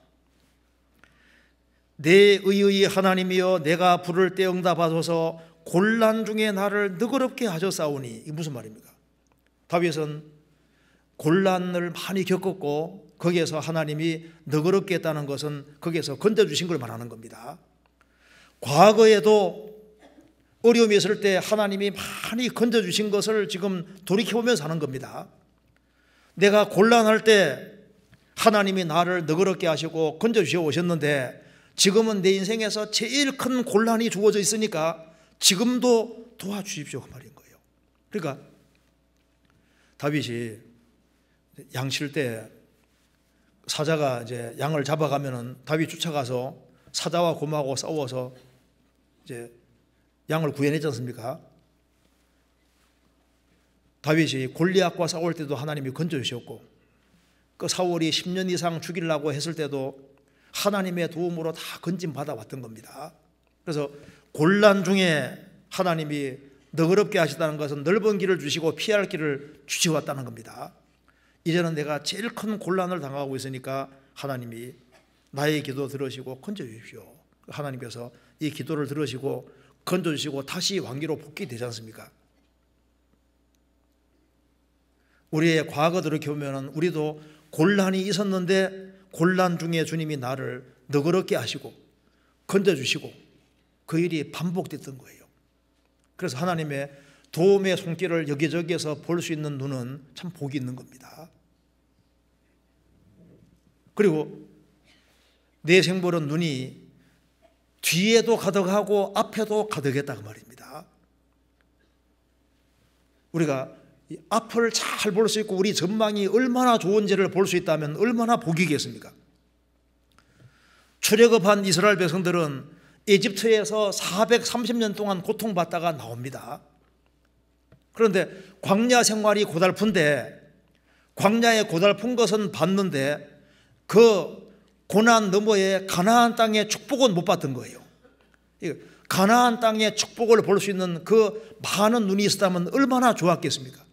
내 의의 하나님이여, 내가 부를 때 응답하소서. 곤란 중에 나를 너그럽게 하셨사오니. 이게 무슨 말입니까? 다윗은 곤란을 많이 겪었고 거기에서 하나님이 너그럽게 했다는 것은 거기에서 건져주신 걸 말하는 겁니다. 과거에도 어려움이 있을 때 하나님이 많이 건져주신 것을 지금 돌이켜보면서 하는 겁니다. 내가 곤란할 때 하나님이 나를 너그럽게 하시고 건져주시고 오셨는데 지금은 내 인생에서 제일 큰 곤란이 주어져 있으니까 지금도 도와주십시오 그 말인 거예요. 그러니까 다윗이 양 칠 때 사자가 이제 양을 잡아가면은 다윗 쫓아가서 사자와 곰하고 싸워서 이제 양을 구해냈지 않습니까? 다윗이 골리앗과 싸울 때도 하나님이 건져주셨고 그 사울이 10년 이상 죽이려고 했을 때도 하나님의 도움으로 다 건진받아 왔던 겁니다. 그래서 곤란 중에 하나님이 너그럽게 하시다는 것은 넓은 길을 주시고 피할 길을 주시왔다는 겁니다. 이제는 내가 제일 큰 곤란을 당하고 있으니까 하나님이 나의 기도 들으시고 건져주십시오. 하나님께서 이 기도를 들으시고 건져주시고 다시 왕기로 복귀되지 않습니까? 우리의 과거들을 보면 우리도 곤란이 있었는데 곤란 중에 주님이 나를 너그럽게 하시고 건져주시고 그 일이 반복됐던 거예요. 그래서 하나님의 도움의 손길을 여기저기에서 볼 수 있는 눈은 참 복이 있는 겁니다. 그리고 내 생물은 눈이 뒤에도 가득하고 앞에도 가득했다 그 말입니다. 우리가 앞을 잘 볼 수 있고 우리 전망이 얼마나 좋은지를 볼 수 있다면 얼마나 복이겠습니까? 출애굽한 이스라엘 백성들은 이집트에서 430년 동안 고통받다가 나옵니다. 그런데 광야 생활이 고달픈데, 광야의 고달픈 것은 봤는데 그 고난 너머에 가나안 땅의 축복은 못 받던 거예요. 가나안 땅의 축복을 볼 수 있는 그 많은 눈이 있었다면 얼마나 좋았겠습니까?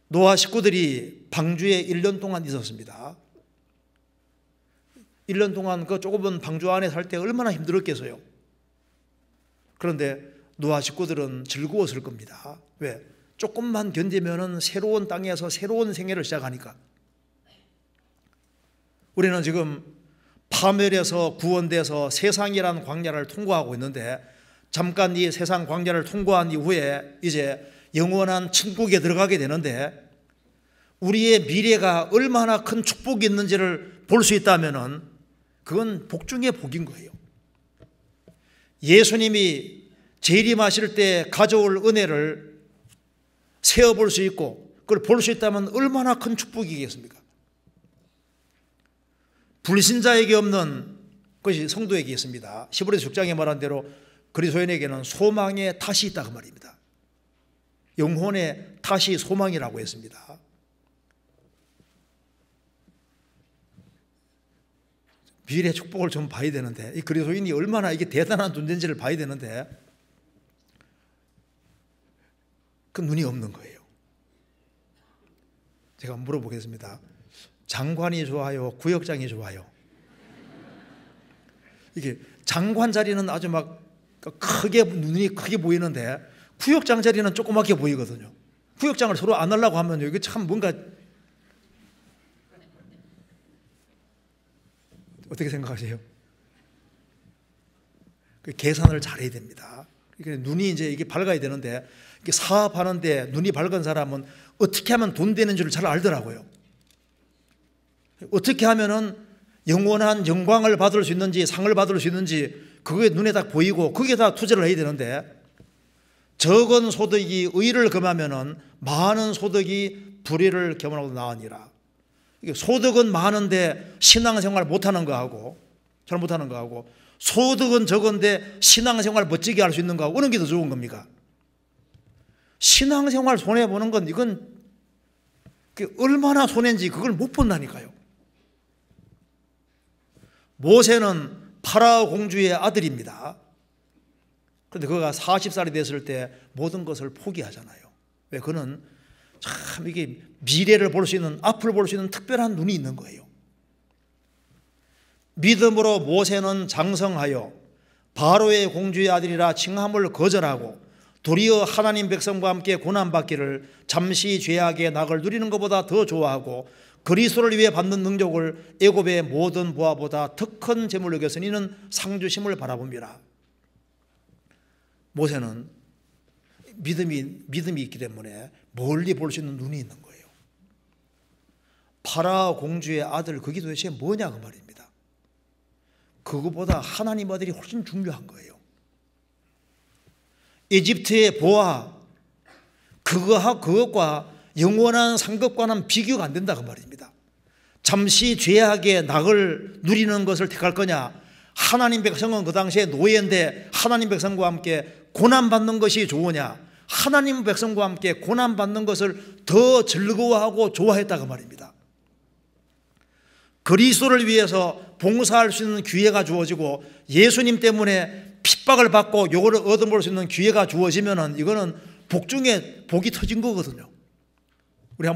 노아 식구들이 방주에 1년 동안 있었습니다. 1년 동안 그 조그만 방주 안에 살 때 얼마나 힘들었겠어요. 그런데 노아 식구들은 즐거웠을 겁니다. 왜? 조금만 견디면은 새로운 땅에서 새로운 생애를 시작하니까. 우리는 지금 파멸에서 구원돼서 세상이란 광야를 통과하고 있는데, 잠깐 이 세상 광야를 통과한 이후에 이제 영원한 천국에 들어가게 되는데, 우리의 미래가 얼마나 큰 축복이 있는지를 볼 수 있다면은 그건 복 중에 복인 거예요. 예수님이 재림하실 때 가져올 은혜를 세어볼 수 있고 그걸 볼 수 있다면 얼마나 큰 축복이겠습니까? 불신자에게 없는 것이 성도에게 있습니다. 히브리서 6장에 말한 대로 그리스도인에게는 소망의 탓이 있다 그 말입니다. 영혼의 탓이 소망이라고 했습니다. 미래의 축복을 좀 봐야 되는데, 이 그리스도인이 얼마나 이게 대단한 존재인지를 봐야 되는데 그 눈이 없는 거예요. 제가 물어보겠습니다. 장관이 좋아요? 구역장이 좋아요? 이게 장관 자리는 아주 막 크게, 눈이 크게 보이는데 구역장 자리는 조그맣게 보이거든요. 구역장을 서로 안 하려고 하면요, 이게 참 뭔가, 어떻게 생각하세요? 계산을 잘해야 됩니다. 눈이 이제 이게 밝아야 되는데, 이게 사업하는데 눈이 밝은 사람은 어떻게 하면 돈 되는 줄을 잘 알더라고요. 어떻게 하면은 영원한 영광을 받을 수 있는지, 상을 받을 수 있는지 그게 눈에 딱 보이고 거기에 다 투자를 해야 되는데, 적은 소득이 의를 금하면은 많은 소득이 불의를 겸하고 나으니라. 소득은 많은데 신앙생활 못하는 거하고, 잘 못하는 거하고, 소득은 적은데 신앙생활 멋지게 할 수 있는 거하고, 어느 게 더 좋은 겁니까? 신앙생활 손해보는 건, 이건 얼마나 손해인지 그걸 못 본다니까요. 모세는 파라오 공주의 아들입니다. 그런데 그가 40살이 됐을 때 모든 것을 포기하잖아요. 왜? 그는 참 이게 미래를 볼 수 있는, 앞을 볼 수 있는 특별한 눈이 있는 거예요. 믿음으로 모세는 장성하여 바로의 공주의 아들이라 칭함을 거절하고 도리어 하나님 백성과 함께 고난받기를 잠시 죄악의 낙을 누리는 것보다 더 좋아하고 그리스도를 위해 받는 능력을 애굽의 모든 보화보다 더 큰 재물로 여겨서 이는 상주심을 바라봅니다. 모세는 믿음이 있기 때문에 멀리 볼 수 있는 눈이 있는 거예요. 파라오 공주의 아들, 그게 도대체 뭐냐 그 말입니다. 그거보다 하나님 아들이 훨씬 중요한 거예요. 이집트의 보화, 그것과 영원한 상급과는 비교가 안 된다 그 말입니다. 잠시 죄악의 낙을 누리는 것을 택할 거냐, 하나님 백성은 그 당시에 노예인데 하나님 백성과 함께 고난받는 것이 좋으냐, 하나님 백성과 함께 고난받는 것을 더 즐거워하고 좋아했다 그 말입니다. 그리스도를 위해서 봉사할 수 있는 기회가 주어지고 예수님 때문에 핍박을 받고 요거를 얻어볼 수 있는 기회가 주어지면은 이거는 복 중에 복이 터진 거거든요. 우리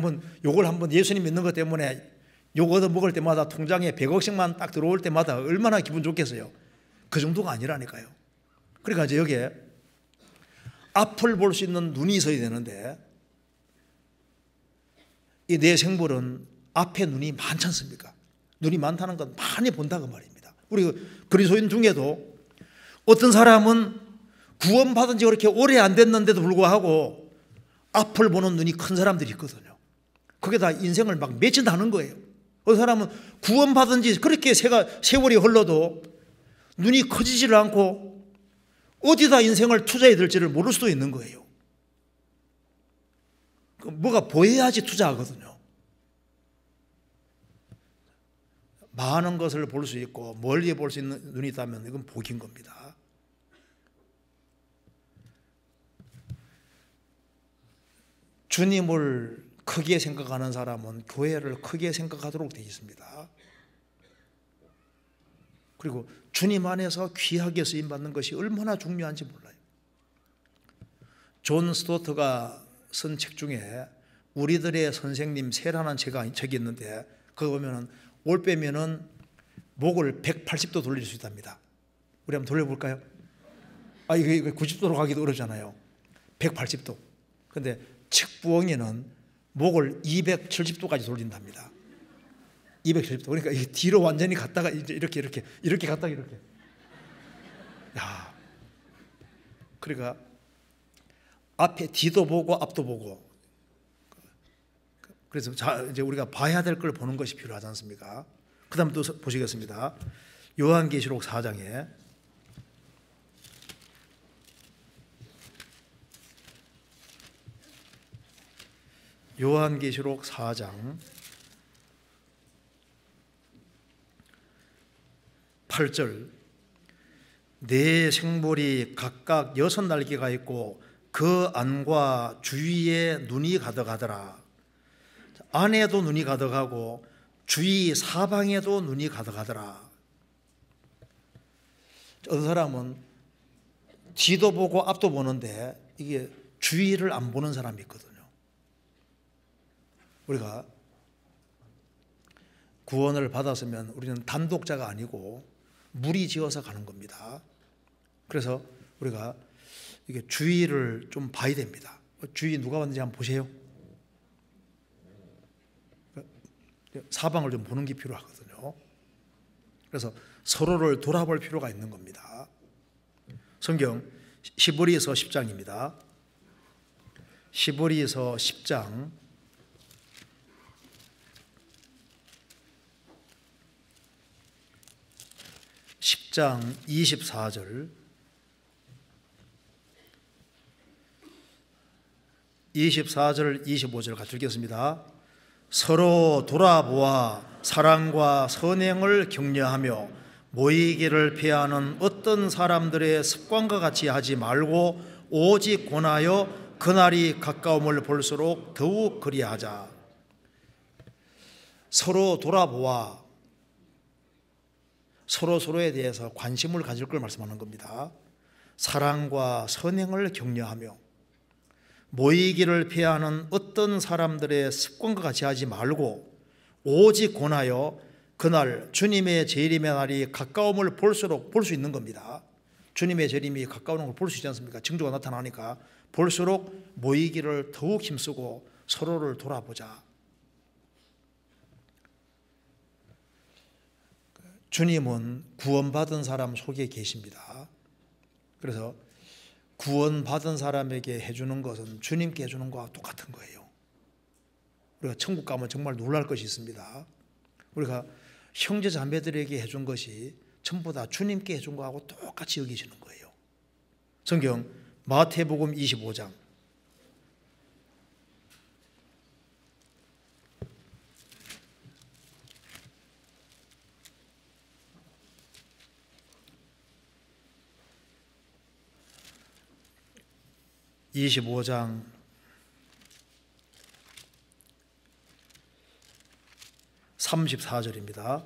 요걸 한번 예수님 믿는 것 때문에 요거 얻어 먹을 때마다 통장에 100억씩만 딱 들어올 때마다 얼마나 기분 좋겠어요. 그 정도가 아니라니까요. 그러니까 이제 여기에 앞을 볼 수 있는 눈이 있어야 되는데, 이 내 생물은 앞에 눈이 많지 않습니까? 눈이 많다는 건 많이 본다고 말입니다. 우리 그리스도인 중에도 어떤 사람은 구원받은 지 그렇게 오래 안 됐는데도 불구하고 앞을 보는 눈이 큰 사람들이 있거든요. 그게 다 인생을 막 맺힌다는 거예요. 그 사람은 구원받은 지 그렇게 세월이 흘러도 눈이 커지지를 않고 어디다 인생을 투자해야 될지를 모를 수도 있는 거예요. 뭐가 보여야지 투자하거든요. 많은 것을 볼 수 있고 멀리 볼 수 있는 눈이 있다면 이건 복인 겁니다. 주님을 크게 생각하는 사람은 교회를 크게 생각하도록 되어 있습니다. 그리고 주님 안에서 귀하게 쓰임받는 것이 얼마나 중요한지 몰라요. 존 스토트가 쓴 책 중에 우리들의 선생님 세라는 책이 있는데 그거 보면은 올 빼면은 목을 180도 돌릴 수 있답니다. 우리 한번 돌려볼까요? 이거 90도로 가기도 어렵잖아요. 180도. 근데 측부엉이는 목을 270도까지 돌린답니다. 270도. 그러니까 이게 뒤로 완전히 갔다가 이제 이렇게 갔다가 이렇게. 야. 그러니까 앞에 뒤도 보고 앞도 보고. 그래서 이제 우리가 봐야 될 걸 보는 것이 필요하지 않습니까? 그다음 또 보시겠습니다. 요한계시록 4장에 요한계시록 4장 8절 네 생물이 각각 6날개가 있고 그 안과 주위에 눈이 가득하더라. 안에도 눈이 가득하고 주위 사방에도 눈이 가득하더라. 어떤 사람은 뒤도 보고 앞도 보는데 이게 주위를 안 보는 사람이 있거든요. 우리가 구원을 받았으면 우리는 단독자가 아니고 무리지어서 가는 겁니다. 그래서 우리가 이게 주위를 좀 봐야 됩니다. 주위 누가 왔는지 한번 보세요. 사방을 좀 보는 게 필요하거든요. 그래서 서로를 돌아볼 필요가 있는 겁니다. 성경 시브리서 10장입니다. 시브리서 10장 24절 25절 같이 읽겠습니다. 서로 돌아보아 사랑과 선행을 격려하며 모이기를 피하는 어떤 사람들의 습관과 같이 하지 말고 오직 권하여 그날이 가까움을 볼수록 더욱 그리하자. 서로 돌아보아 서로에 대해서 관심을 가질 걸 말씀하는 겁니다. 사랑과 선행을 격려하며 모이기를 피하는 어떤 사람들의 습관과 같이 하지 말고 오직 권하여 그날 주님의 재림의 날이 가까움을 볼수록 볼 수 있는 겁니다. 주님의 재림이 가까운 걸 볼 수 있지 않습니까? 징조가 나타나니까 볼수록 모이기를 더욱 힘쓰고 서로를 돌아보자. 주님은 구원받은 사람 속에 계십니다. 그래서 구원받은 사람에게 해주는 것은 주님께 해주는 것과 똑같은 거예요. 우리가 천국 가면 정말 놀랄 것이 있습니다. 우리가 형제 자매들에게 해준 것이 전부 다 주님께 해준 것하고 똑같이 여기시는 거예요. 성경 마태복음 25장 25장 34절입니다.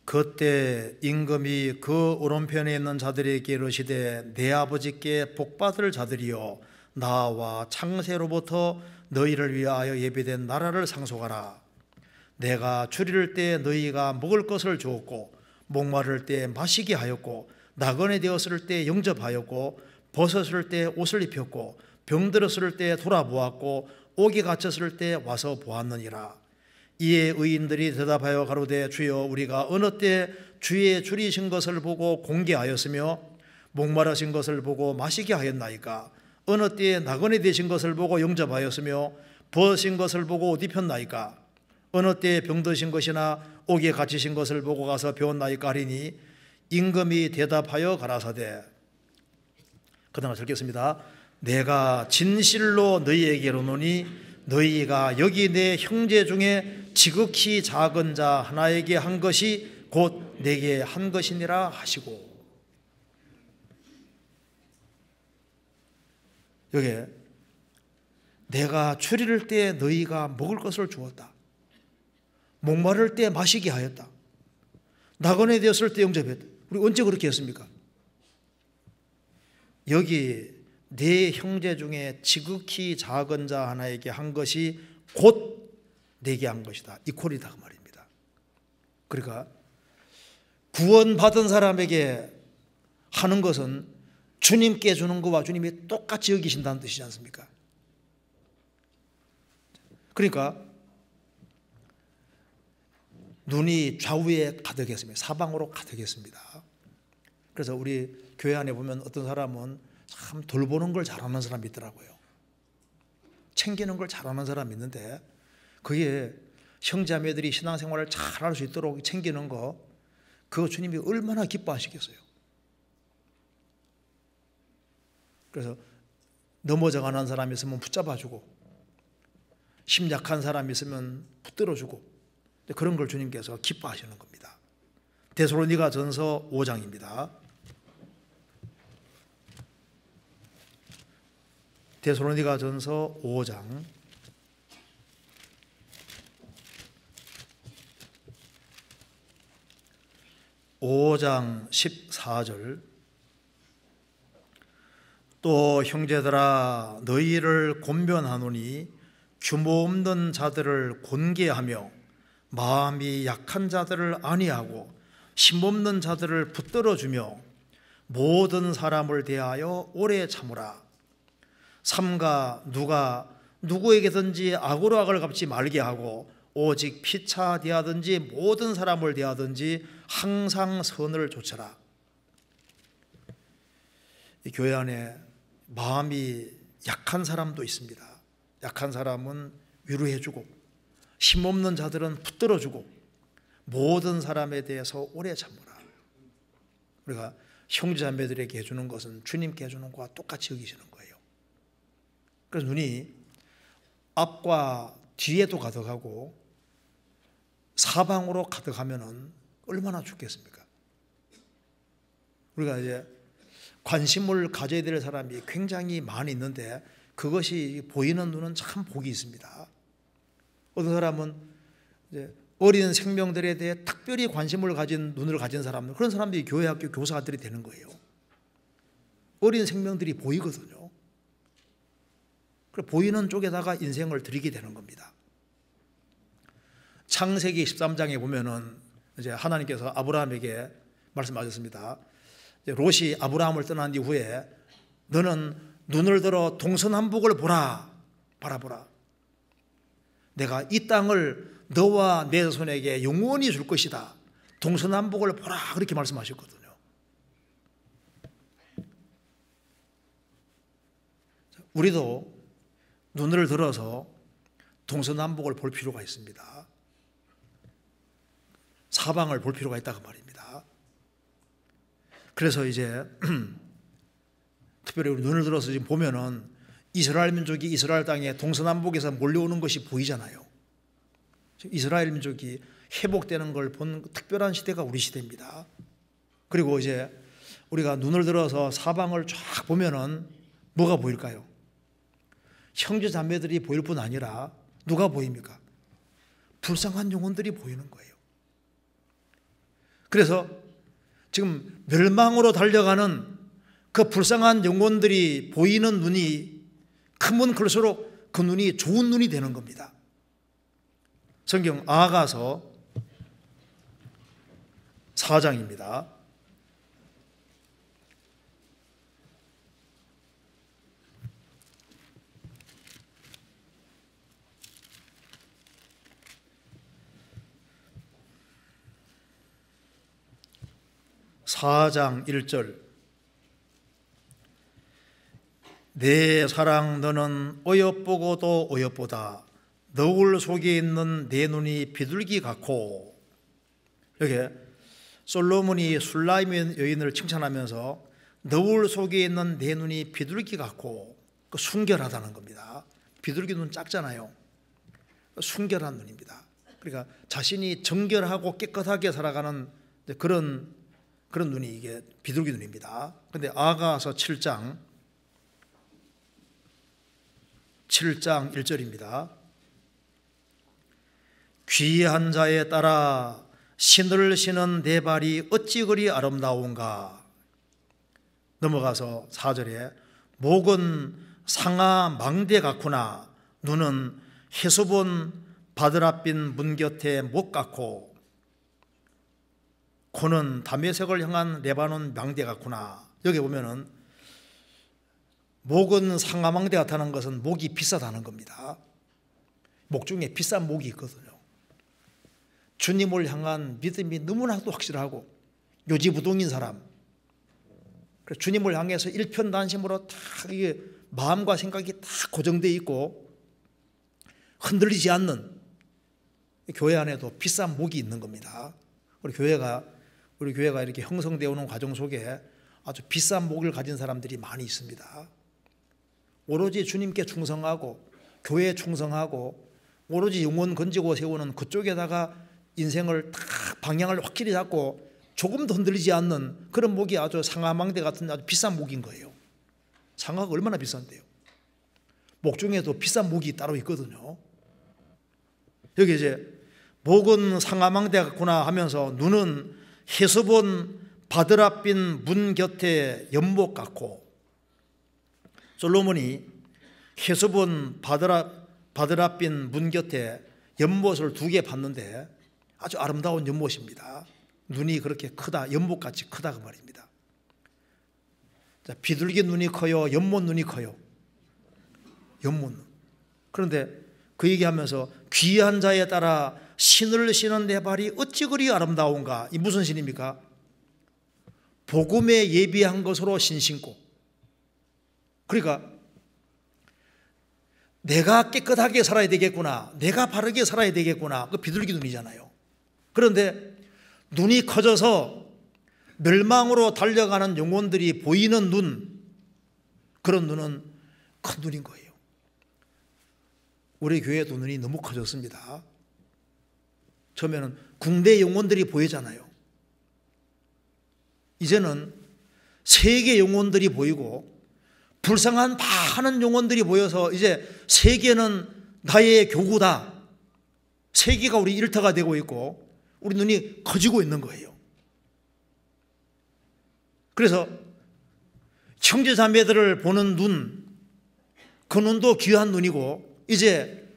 그때 임금이 그 오른편에 있는 자들에게 이르시되 내 아버지께 복받을 자들이여 나와 창세로부터 너희를 위하여 예비된 나라를 상속하라. 내가 줄일 때 너희가 먹을 것을 주었고 목마를 때 마시게 하였고 나그네 되었을 때 영접하였고 벗었을 때 옷을 입혔고 병들었을 때 돌아보았고 옥에 갇혔을 때 와서 보았느니라. 이에 의인들이 대답하여 가로되 주여 우리가 어느 때 주의 줄이신 것을 보고 공개하였으며 목마르신 것을 보고 마시게 하였나이까? 어느 때에 나그네 되신 것을 보고 영접하였으며 벗으신 것을 보고 옷 입혔나이까? 어느 때에 병드신 것이나 옥에 갇히신 것을 보고 가서 배웠나이까? 하리니 임금이 대답하여 가라사대. 그다음 읽겠습니다. 내가 진실로 너희에게 이르노니 너희가 여기 내 형제 중에 지극히 작은 자 하나에게 한 것이 곧 내게 한 것이니라 하시고. 여기에 내가 추리를 때 너희가 먹을 것을 주었다. 목마를 때 마시게 하였다. 나그네 되었을 때 영접했다. 우리 언제 그렇게 했습니까? 여기 내 형제 중에 지극히 작은 자 하나에게 한 것이 곧 내게 한 것이다. 이퀄이다 그 말입니다. 그러니까 구원받은 사람에게 하는 것은 주님께 주는 것과 주님이 똑같이 여기신다는 뜻이지 않습니까? 그러니까 눈이 좌우에 가득했습니다. 사방으로 가득했습니다. 그래서 우리 교회 안에 보면 어떤 사람은 참 돌보는 걸 잘하는 사람이 있더라고요. 챙기는 걸 잘하는 사람이 있는데 그게 형제자매들이 신앙생활을 잘할 수 있도록 챙기는 거, 그거 주님이 얼마나 기뻐하시겠어요. 그래서 넘어져가는 사람이 있으면 붙잡아주고 심약한 사람이 있으면 붙들어주고 그런 걸 주님께서 기뻐하시는 겁니다. 데살로니가전서 5장입니다. 데살로니가전서 5장 5장 14절. 또 형제들아 너희를 권면하노니 규모 없는 자들을 권계하며 마음이 약한 자들을 안위하고 힘없는 자들을 붙들어주며 모든 사람을 대하여 오래 참으라. 삼가 누가 누구에게든지 악으로 악을 갚지 말게 하고 오직 피차 대하든지 모든 사람을 대하든지 항상 선을 조쳐라. 이 교회 안에 마음이 약한 사람도 있습니다. 약한 사람은 위로해주고 힘없는 자들은 붙들어주고 모든 사람에 대해서 오래 참으라. 우리가 형제자매들에게 해주는 것은 주님께 해주는 것과 똑같이 여기시는 거예요. 그래서 눈이 앞과 뒤에도 가득하고 사방으로 가득하면은 얼마나 좋겠습니까? 우리가 이제 관심을 가져야 될 사람이 굉장히 많이 있는데 그것이 보이는 눈은 참 복이 있습니다. 어떤 사람은 이제 어린 생명들에 대해 특별히 관심을 가진 눈을 가진 사람들, 그런 사람들이 교회 학교 교사들이 되는 거예요. 어린 생명들이 보이거든요. 그래서 보이는 쪽에다가 인생을 드리게 되는 겁니다. 창세기 13장에 보면은 이제 하나님께서 아브라함에게 말씀하셨습니다. 롯이 아브라함을 떠난 이후에 너는 눈을 들어 동서남북을 바라보라. 내가 이 땅을 너와 내 손에게 영원히 줄 것이다. 동서남북을 보라. 그렇게 말씀하셨거든요. 우리도 눈을 들어서 동서남북을 볼 필요가 있습니다. 사방을 볼 필요가 있다고 말입니다. 그래서 이제 특별히 우리 눈을 들어서 지금 보면은 이스라엘 민족이 이스라엘 땅에 동서남북에서 몰려오는 것이 보이잖아요. 이스라엘 민족이 회복되는 걸 본 특별한 시대가 우리 시대입니다. 그리고 이제 우리가 눈을 들어서 사방을 쫙 보면은 뭐가 보일까요? 형제 자매들이 보일 뿐 아니라 누가 보입니까? 불쌍한 영혼들이 보이는 거예요. 그래서 지금 멸망으로 달려가는 그 불쌍한 영혼들이 보이는 눈이 크면 클수록 그 눈이 좋은 눈이 되는 겁니다. 성경 아가서 4장입니다. (4장 1절) 내 사랑 너는 어여보고도 어여보다 너울 속에 있는 내 눈이 비둘기 같고. 여기 솔로몬이 술라임 여인을 칭찬하면서 너울 속에 있는 내 눈이 비둘기 같고, 순결하다는 겁니다. 비둘기 눈 작잖아요. 순결한 눈입니다. 그러니까 자신이 정결하고 깨끗하게 살아가는 그런 눈이 이게 비둘기 눈입니다. 그런데 아가서 7장 1절입니다. 귀한 자에 따라 신을 신은 내 발이 어찌 그리 아름다운가. 넘어가서 4절에 목은 상아 망대 같구나. 눈은 해수본 바드라빛 문 곁에 목 같고, 코는 다메섹을 향한 레바논 망대 같구나. 여기 보면은 목은 상아 망대 같다는 것은 목이 비싸다는 겁니다. 목 중에 비싼 목이 있거든요. 주님을 향한 믿음이 너무나도 확실하고 요지부동인 사람, 주님을 향해서 일편단심으로 다 이게 마음과 생각이 다 고정되어 있고 흔들리지 않는 교회 안에도 비싼 목이 있는 겁니다. 우리 교회가 이렇게 형성되어 오는 과정 속에 아주 비싼 목을 가진 사람들이 많이 있습니다. 오로지 주님께 충성하고 교회에 충성하고 오로지 영혼 건지고 세우는 그쪽에다가 인생을 다 방향을 확실히 잡고 조금도 흔들리지 않는 그런 목이 아주 상아망대 같은 아주 비싼 목인 거예요. 상아가 얼마나 비싼데요. 목 중에도 비싼 목이 따로 있거든요. 여기 이제 목은 상아망대 같구나 하면서 눈은 해수본 바드라빛 문 곁에 연못 같고. 솔로몬이 해수본 바드라빛 문 곁에 연못을 2개 봤는데 아주 아름다운 연못입니다. 눈이 그렇게 크다, 연못같이 크다 그 말입니다. 자, 비둘기 눈이 커요, 연못 눈이 커요? 연못 눈. 그런데 그 얘기하면서 귀한 자에 따라 신을 신은 내 발이 어찌 그리 아름다운가. 이 무슨 신입니까? 복음에 예비한 것으로 신 신고. 그러니까 내가 깨끗하게 살아야 되겠구나, 내가 바르게 살아야 되겠구나. 그 비둘기 눈이잖아요. 그런데 눈이 커져서 멸망으로 달려가는 영혼들이 보이는 눈, 그런 눈은 큰 눈인 거예요. 우리 교회도 눈이 너무 커졌습니다. 처음에는 국내 영혼들이 보이잖아요. 이제는 세계 영혼들이 보이고 불쌍한 많은 영혼들이 보여서 이제 세계는 나의 교구다, 세계가 우리 일터가 되고 있고 우리 눈이 커지고 있는 거예요. 그래서 형제자매들을 보는 눈, 그 눈도 귀한 눈이고, 이제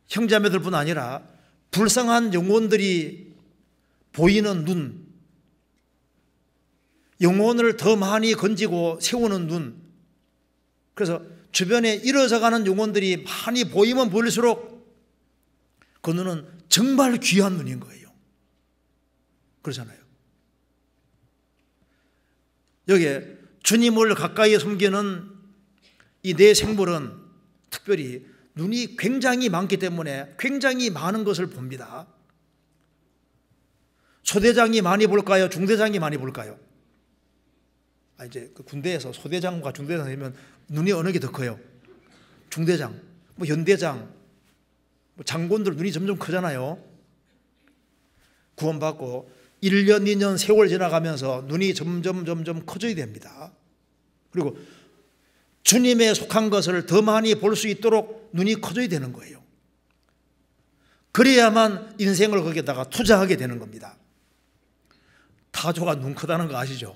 형제자매들뿐 아니라 불쌍한 영혼들이 보이는 눈, 영혼을 더 많이 건지고 세우는 눈, 그래서 주변에 일어서가는 영혼들이 많이 보이면 보일수록 그 눈은 정말 귀한 눈인 거예요. 그렇잖아요. 여기에 주님을 가까이 섬기는 이 내 생물은 특별히 눈이 굉장히 많기 때문에 굉장히 많은 것을 봅니다. 소대장이 많이 볼까요? 중대장이 많이 볼까요? 이제 그 군대에서 소대장과 중대장 되면 눈이 어느 게 더 커요? 중대장, 연대장, 장군들 눈이 점점 크잖아요. 구원받고 1년, 2년 세월 지나가면서 눈이 점점 커져야 됩니다. 그리고 주님에 속한 것을 더 많이 볼 수 있도록 눈이 커져야 되는 거예요. 그래야만 인생을 거기에다가 투자하게 되는 겁니다. 타조가 눈 크다는 거 아시죠?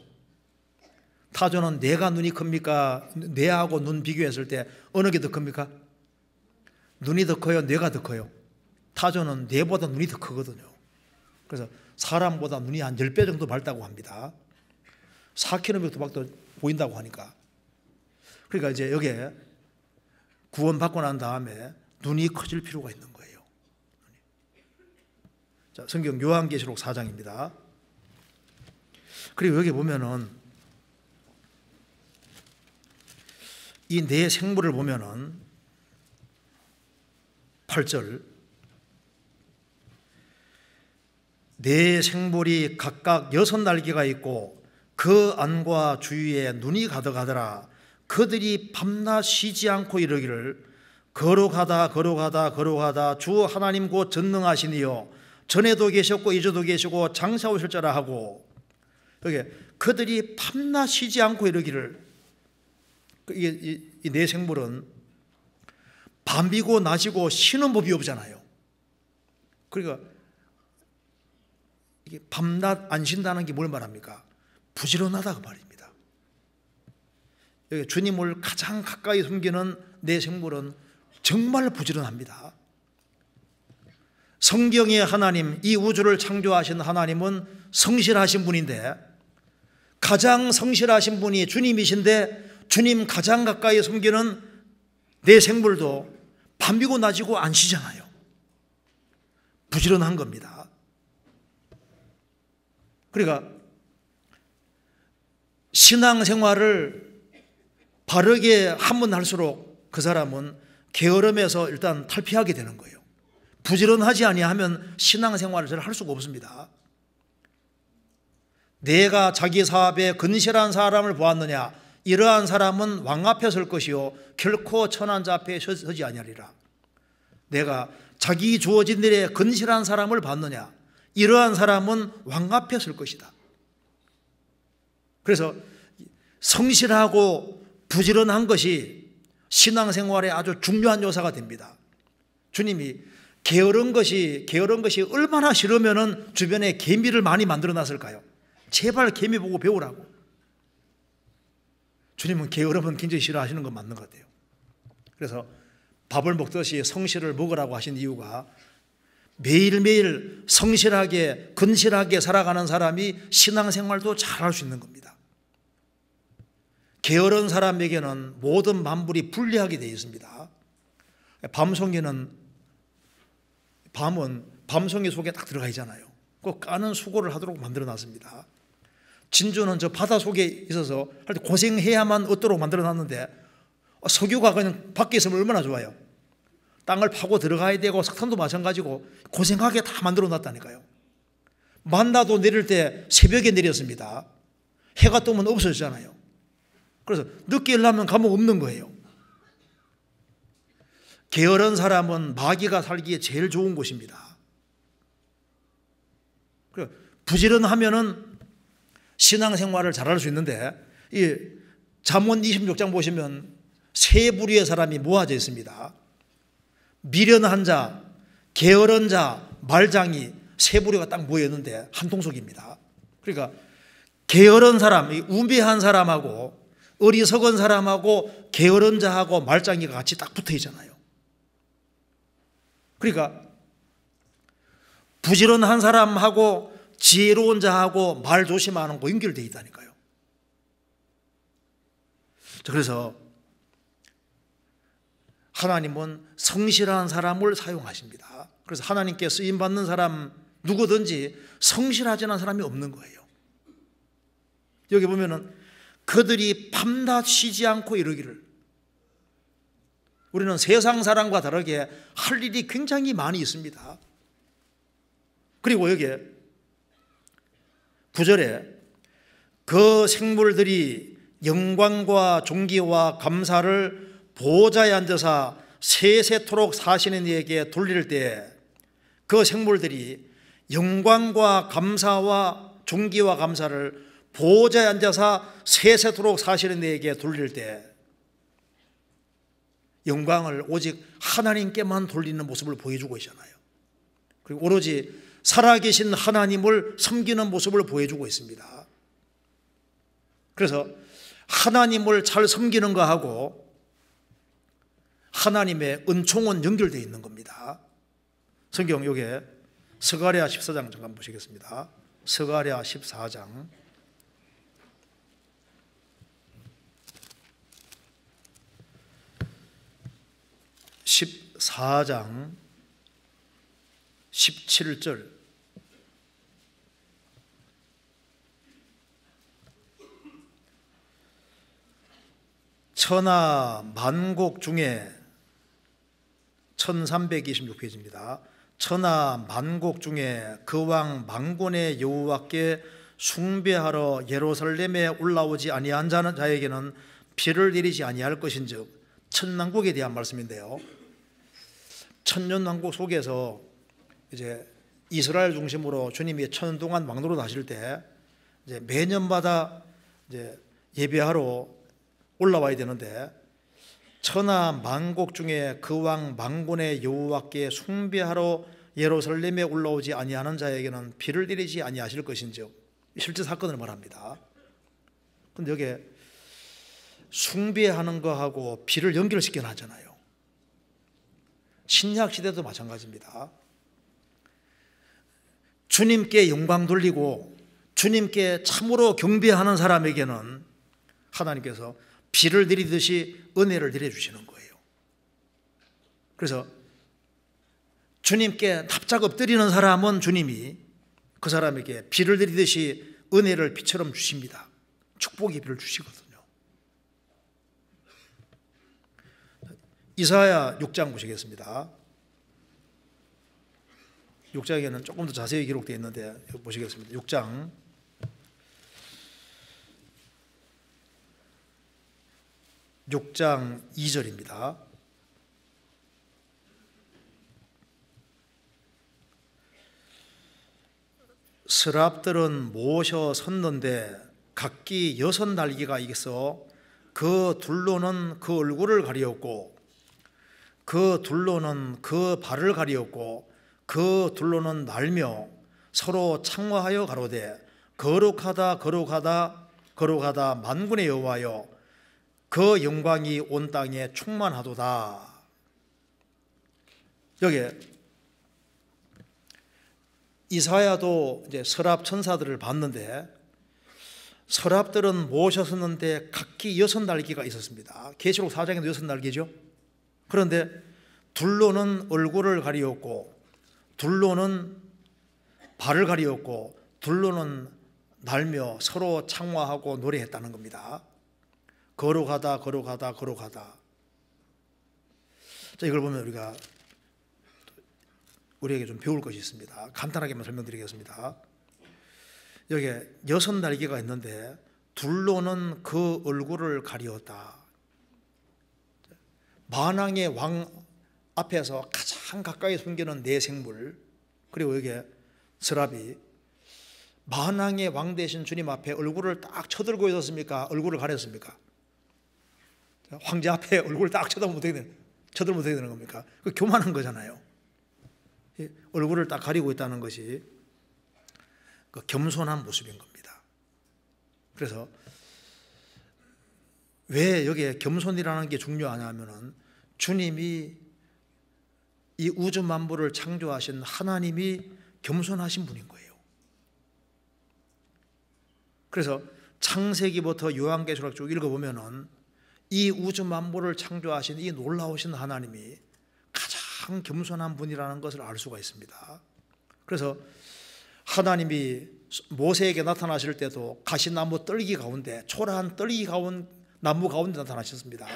타조는 뇌가 눈이 큽니까? 뇌하고 눈 비교했을 때 어느 게 더 큽니까? 눈이 더 커요? 뇌가 더 커요? 타조는 뇌보다 눈이 더 크거든요. 그래서 사람보다 눈이 한 10배 정도 밝다고 합니다. 4km 밖에 보인다고 하니까. 그러니까 이제 여기에 구원받고 난 다음에 눈이 커질 필요가 있는 거예요. 자, 성경 요한계시록 4장입니다. 그리고 여기 보면은 이 네 생물을 보면은 8절, 네 생물이 각각 6날개가 있고 그 안과 주위에 눈이 가득하더라. 그들이 밤낮 쉬지 않고 이르기를 거룩하다 거룩하다 거룩하다 주 하나님 곧 전능하시니요 전에도 계셨고 이제도 계시고 장사오실 자라 하고, 여기 그들이 밤낮 쉬지 않고 이르기를, 이 네 생물은 밤이고 낮이고 쉬는 법이 없잖아요. 그러니까 이게 밤낮 안 쉰다는 게 뭘 말합니까? 부지런하다 그 말입니다. 여기 주님을 가장 가까이 숨기는 네 생물은 정말 부지런합니다. 성경의 하나님, 이 우주를 창조하신 하나님은 성실하신 분인데, 가장 성실하신 분이 주님이신데 주님 가장 가까이 숨기는 네 생물도 밤이고 낮이고 안 쉬잖아요. 부지런한 겁니다. 그러니까 신앙생활을 바르게 하면 할수록 그 사람은 게으름에서 일단 탈피하게 되는 거예요. 부지런하지 아니하면 신앙생활을 잘 할 수가 없습니다. 내가 자기 사업에 근실한 사람을 보았느냐? 이러한 사람은 왕 앞에 설 것이요 결코 천한 자 앞에 서지 아니하리라. 내가 자기 주어진 일에 근실한 사람을 봤느냐? 이러한 사람은 왕 앞에 설 것이다. 그래서 성실하고 부지런한 것이 신앙생활에 아주 중요한 요소가 됩니다. 주님이 게으른 것이 얼마나 싫으면 주변에 개미를 많이 만들어 놨을까요? 제발 개미 보고 배우라고. 주님은 게으름은 굉장히 싫어하시는 건 맞는 것 같아요. 그래서 밥을 먹듯이 성실을 먹으라고 하신 이유가 매일매일 성실하게 근실하게 살아가는 사람이 신앙생활도 잘할 수 있는 겁니다. 게으른 사람에게는 모든 만물이 불리하게 되어 있습니다. 밤송이는 밤은 밤송이 속에 딱 들어가 있잖아요. 그 까는 수고를 하도록 만들어 놨습니다. 진주는 저 바다 속에 있어서 할 때 고생해야만 얻도록 만들어 놨는데, 석유가 그냥 밖에 있으면 얼마나 좋아요. 땅을 파고 들어가야 되고 석탄도 마찬가지고 고생하게 다 만들어 놨다니까요. 만나도 내릴 때 새벽에 내렸습니다. 해가 뜨면 없어지잖아요. 그래서 늦게 일어나면 가면 없는 거예요. 게으른 사람은 마귀가 살기에 제일 좋은 곳입니다. 부지런하면은 신앙생활을 잘할 수 있는데, 이 잠언 26장 보시면 세 부류의 사람이 모아져 있습니다. 미련한 자, 게으른 자, 말장이 세 부류가 딱 모여 있는데 한 통속입니다. 그러니까 게으른 사람, 우매한 사람하고 어리석은 사람하고 게으른 자하고 말장이가 같이 딱 붙어 있잖아요. 그러니까 부지런한 사람하고 지혜로운 자하고 말 조심하는 거 연결되어 있다니까요. 그래서 하나님은 성실한 사람을 사용하십니다. 그래서 하나님께 쓰임받는 사람 누구든지 성실하지 않은 사람이 없는 거예요. 여기 보면은 그들이 밤낮 쉬지 않고 이르기를, 우리는 세상 사람과 다르게 할 일이 굉장히 많이 있습니다. 그리고 여기에 9절에 그 생물들이 영광과 존귀와 감사를 보좌에 앉아서 세세토록 사시는 이에게 돌릴 때, 그 생물들이 영광과 감사와 존귀와 감사를 보좌에 앉아서 세세토록 사시는 이에게 돌릴 때, 영광을 오직 하나님께만 돌리는 모습을 보여주고 있잖아요. 그리고 오로지 살아계신 하나님을 섬기는 모습을 보여주고 있습니다. 그래서 하나님을 잘 섬기는 거하고 하나님의 은총은 연결되어 있는 겁니다. 성경 여기에 스가랴 14장 잠깐 보시겠습니다. 스가랴 14장 14장 17절, 천하 만곡 중에 1326페이지입니다. 천하 만곡 중에 그 왕 만군의 여호와께 숭배하러 예루살렘에 올라오지 아니한 자에게는 피를 내리지 아니할 것인즉, 천만국에 대한 말씀인데요. 천년왕국 속에서 이제 이스라엘 중심으로 주님이 천년 동안 왕노릇 하실 때 이제 매년마다 이제 예배하러 올라와야 되는데, 천하 만국 중에 그 왕 만군의 여호와께 숭배하러 예루살렘에 올라오지 아니하는 자에게는 피를 내리지 아니하실 것인즉, 실제 사건을 말합니다. 근데 여기에 숭배하는 거하고 피를 연결시켜 놨잖아요. 신약 시대도 마찬가지입니다. 주님께 영광 돌리고 주님께 참으로 경배하는 사람에게는 하나님께서 피를 내리듯이 은혜를 내려주시는 거예요. 그래서 주님께 납작 엎드리는 사람은 주님이 그 사람에게 피를 내리듯이 은혜를 피처럼 주십니다. 축복의 피를 주시거든요. 이사야 6장 보시겠습니다. 6장에는 조금 더 자세히 기록되어 있는데 보시겠습니다. 6장 2절입니다. 서랍들은 모셔 섰는데 각기 6날개가 있어 그 둘로는 그 얼굴을 가리었고 그 둘로는 그 발을 가리었고 그 둘로는 날며 서로 창화하여 가로되 거룩하다 거룩하다 거룩하다 만군의 여호와여 그 영광이 온 땅에 충만하도다. 여기에 이사야도 이제 서랍 천사들을 봤는데 서랍들은 모셨었는데 각기 6날개가 있었습니다. 계시록 4장에도 6날개죠. 그런데 둘로는 얼굴을 가리었고 둘로는 발을 가리었고 둘로는 날며 서로 창화하고 노래했다는 겁니다. 거룩하다 거룩하다 거룩하다. 자, 이걸 보면 우리에게 좀 배울 것이 있습니다. 간단하게만 설명드리겠습니다. 여기에 6날개가 있는데 둘로는 그 얼굴을 가리었다. 만왕의 왕 앞에서 가장 가까이 숨기는 네 생물, 그리고 여기에 서랍이 만왕의 왕 되신 주님 앞에 얼굴을 딱 쳐들고 있었습니까? 얼굴을 가렸습니까? 황제 앞에 얼굴을 딱 쳐들면 어떻게 되는 겁니까? 그 교만한 거잖아요. 얼굴을 딱 가리고 있다는 것이 그 겸손한 모습인 겁니다. 그래서 왜 여기에 겸손이라는 게 중요하냐면은 주님이 이 우주 만물을 창조하신 하나님이 겸손하신 분인 거예요. 그래서 창세기부터 요한계시록 쭉 읽어보면은 이 우주 만물을 창조하신 이 놀라우신 하나님이 가장 겸손한 분이라는 것을 알 수가 있습니다. 그래서 하나님이 모세에게 나타나실 때도 가시나무 떨기 가운데, 초라한 떨기 나무 가운데 나타나셨습니다.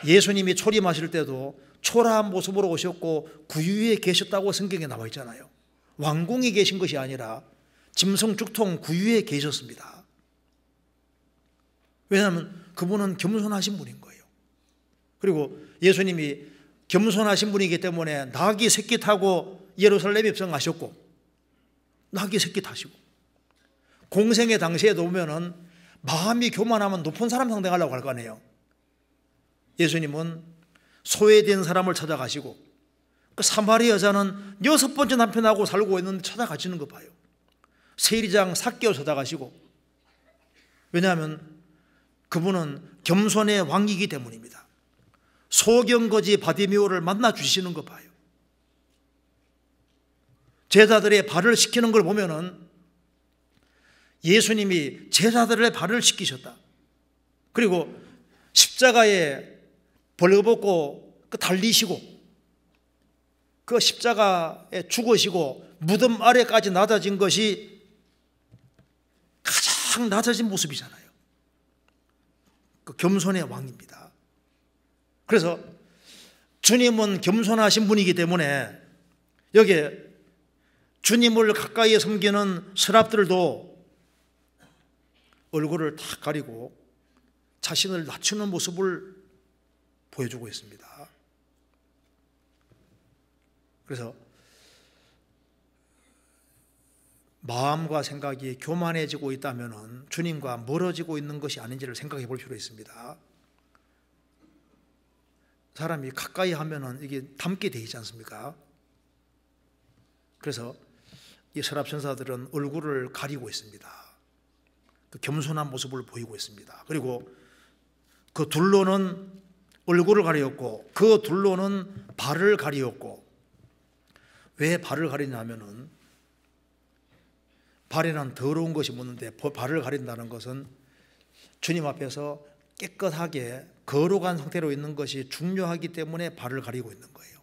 예수님이 초림하실 때도 초라한 모습으로 오셨고 구유에 계셨다고 성경에 나와 있잖아요. 왕궁에 계신 것이 아니라 짐승죽통 구유에 계셨습니다. 왜냐하면 그분은 겸손하신 분인 거예요. 그리고 예수님이 겸손하신 분이기 때문에 나귀 새끼 타고 예루살렘에 입성하셨고 나귀 새끼 타시고, 공생의 당시에도 보면은 마음이 교만하면 높은 사람 상대하려고 할 거 아니에요. 예수님은 소외된 사람을 찾아가시고 그 사마리 여자는 6번째 남편하고 살고 있는데 찾아가시는 거 봐요. 세리장 삭개오 찾아가시고, 왜냐하면 그분은 겸손의 왕이기 때문입니다. 소경거지 바디메오를 만나 주시는 거 봐요. 제자들의 발을 씻기는 걸 보면은 예수님이 제자들의 발을 씻기셨다. 그리고 십자가에 벌거벗고 달리시고 그 십자가에 죽으시고 무덤 아래까지 낮아진 것이 가장 낮아진 모습이잖아요. 그 겸손의 왕입니다. 그래서 주님은 겸손하신 분이기 때문에 여기에 주님을 가까이 섬기는 서랍들도 얼굴을 다 가리고 자신을 낮추는 모습을 보여주고 있습니다. 그래서 마음과 생각이 교만해지고 있다면 주님과 멀어지고 있는 것이 아닌지를 생각해 볼 필요가 있습니다. 사람이 가까이 하면은 이게 닮게 되어 있지 않습니까? 그래서 이 서랍 천사들은 얼굴을 가리고 있습니다. 그 겸손한 모습을 보이고 있습니다. 그리고 그 둘로는 얼굴을 가리었고 그 둘로는 발을 가리었고, 왜 발을 가리냐면은 발에는 더러운 것이 묻는데 발을 가린다는 것은 주님 앞에서 깨끗하게 거룩한 상태로 있는 것이 중요하기 때문에 발을 가리고 있는 거예요.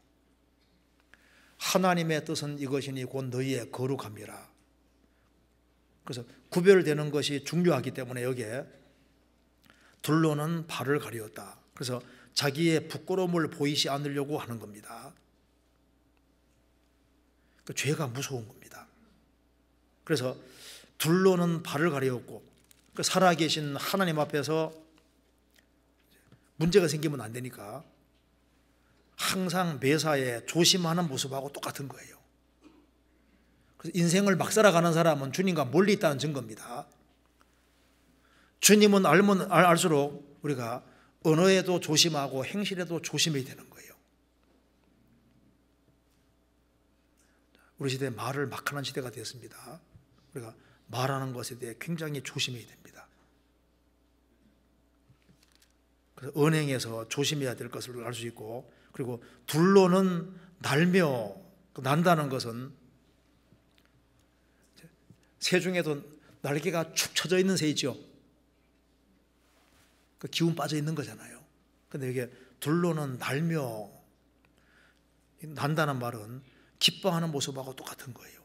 하나님의 뜻은 이것이니 곧 너희의 거룩함이라. 그래서 구별되는 것이 중요하기 때문에 여기에 둘로는 발을 가리었다. 그래서 자기의 부끄러움을 보이지 않으려고 하는 겁니다. 그 죄가 무서운 겁니다. 그래서 둘로는 발을 가리었고, 그 살아계신 하나님 앞에서 문제가 생기면 안 되니까 항상 매사에 조심하는 모습하고 똑같은 거예요. 그래서 인생을 막 살아가는 사람은 주님과 멀리 있다는 증거입니다. 주님은 알면 알수록 우리가 언어에도 조심하고 행실에도 조심해야 되는 거예요. 우리 시대에 말을 막 하는 시대가 되었습니다. 우리가 말하는 것에 대해 굉장히 조심해야 됩니다. 그래서 언행에서 조심해야 될 것을 알 수 있고, 그리고 둘로는 날며, 난다는 것은 새 중에도 날개가 축 처져 있는 새 있죠. 그 기운 빠져 있는 거잖아요. 근데 이게 둘로는 날며, 난다는 말은 기뻐하는 모습하고 똑같은 거예요.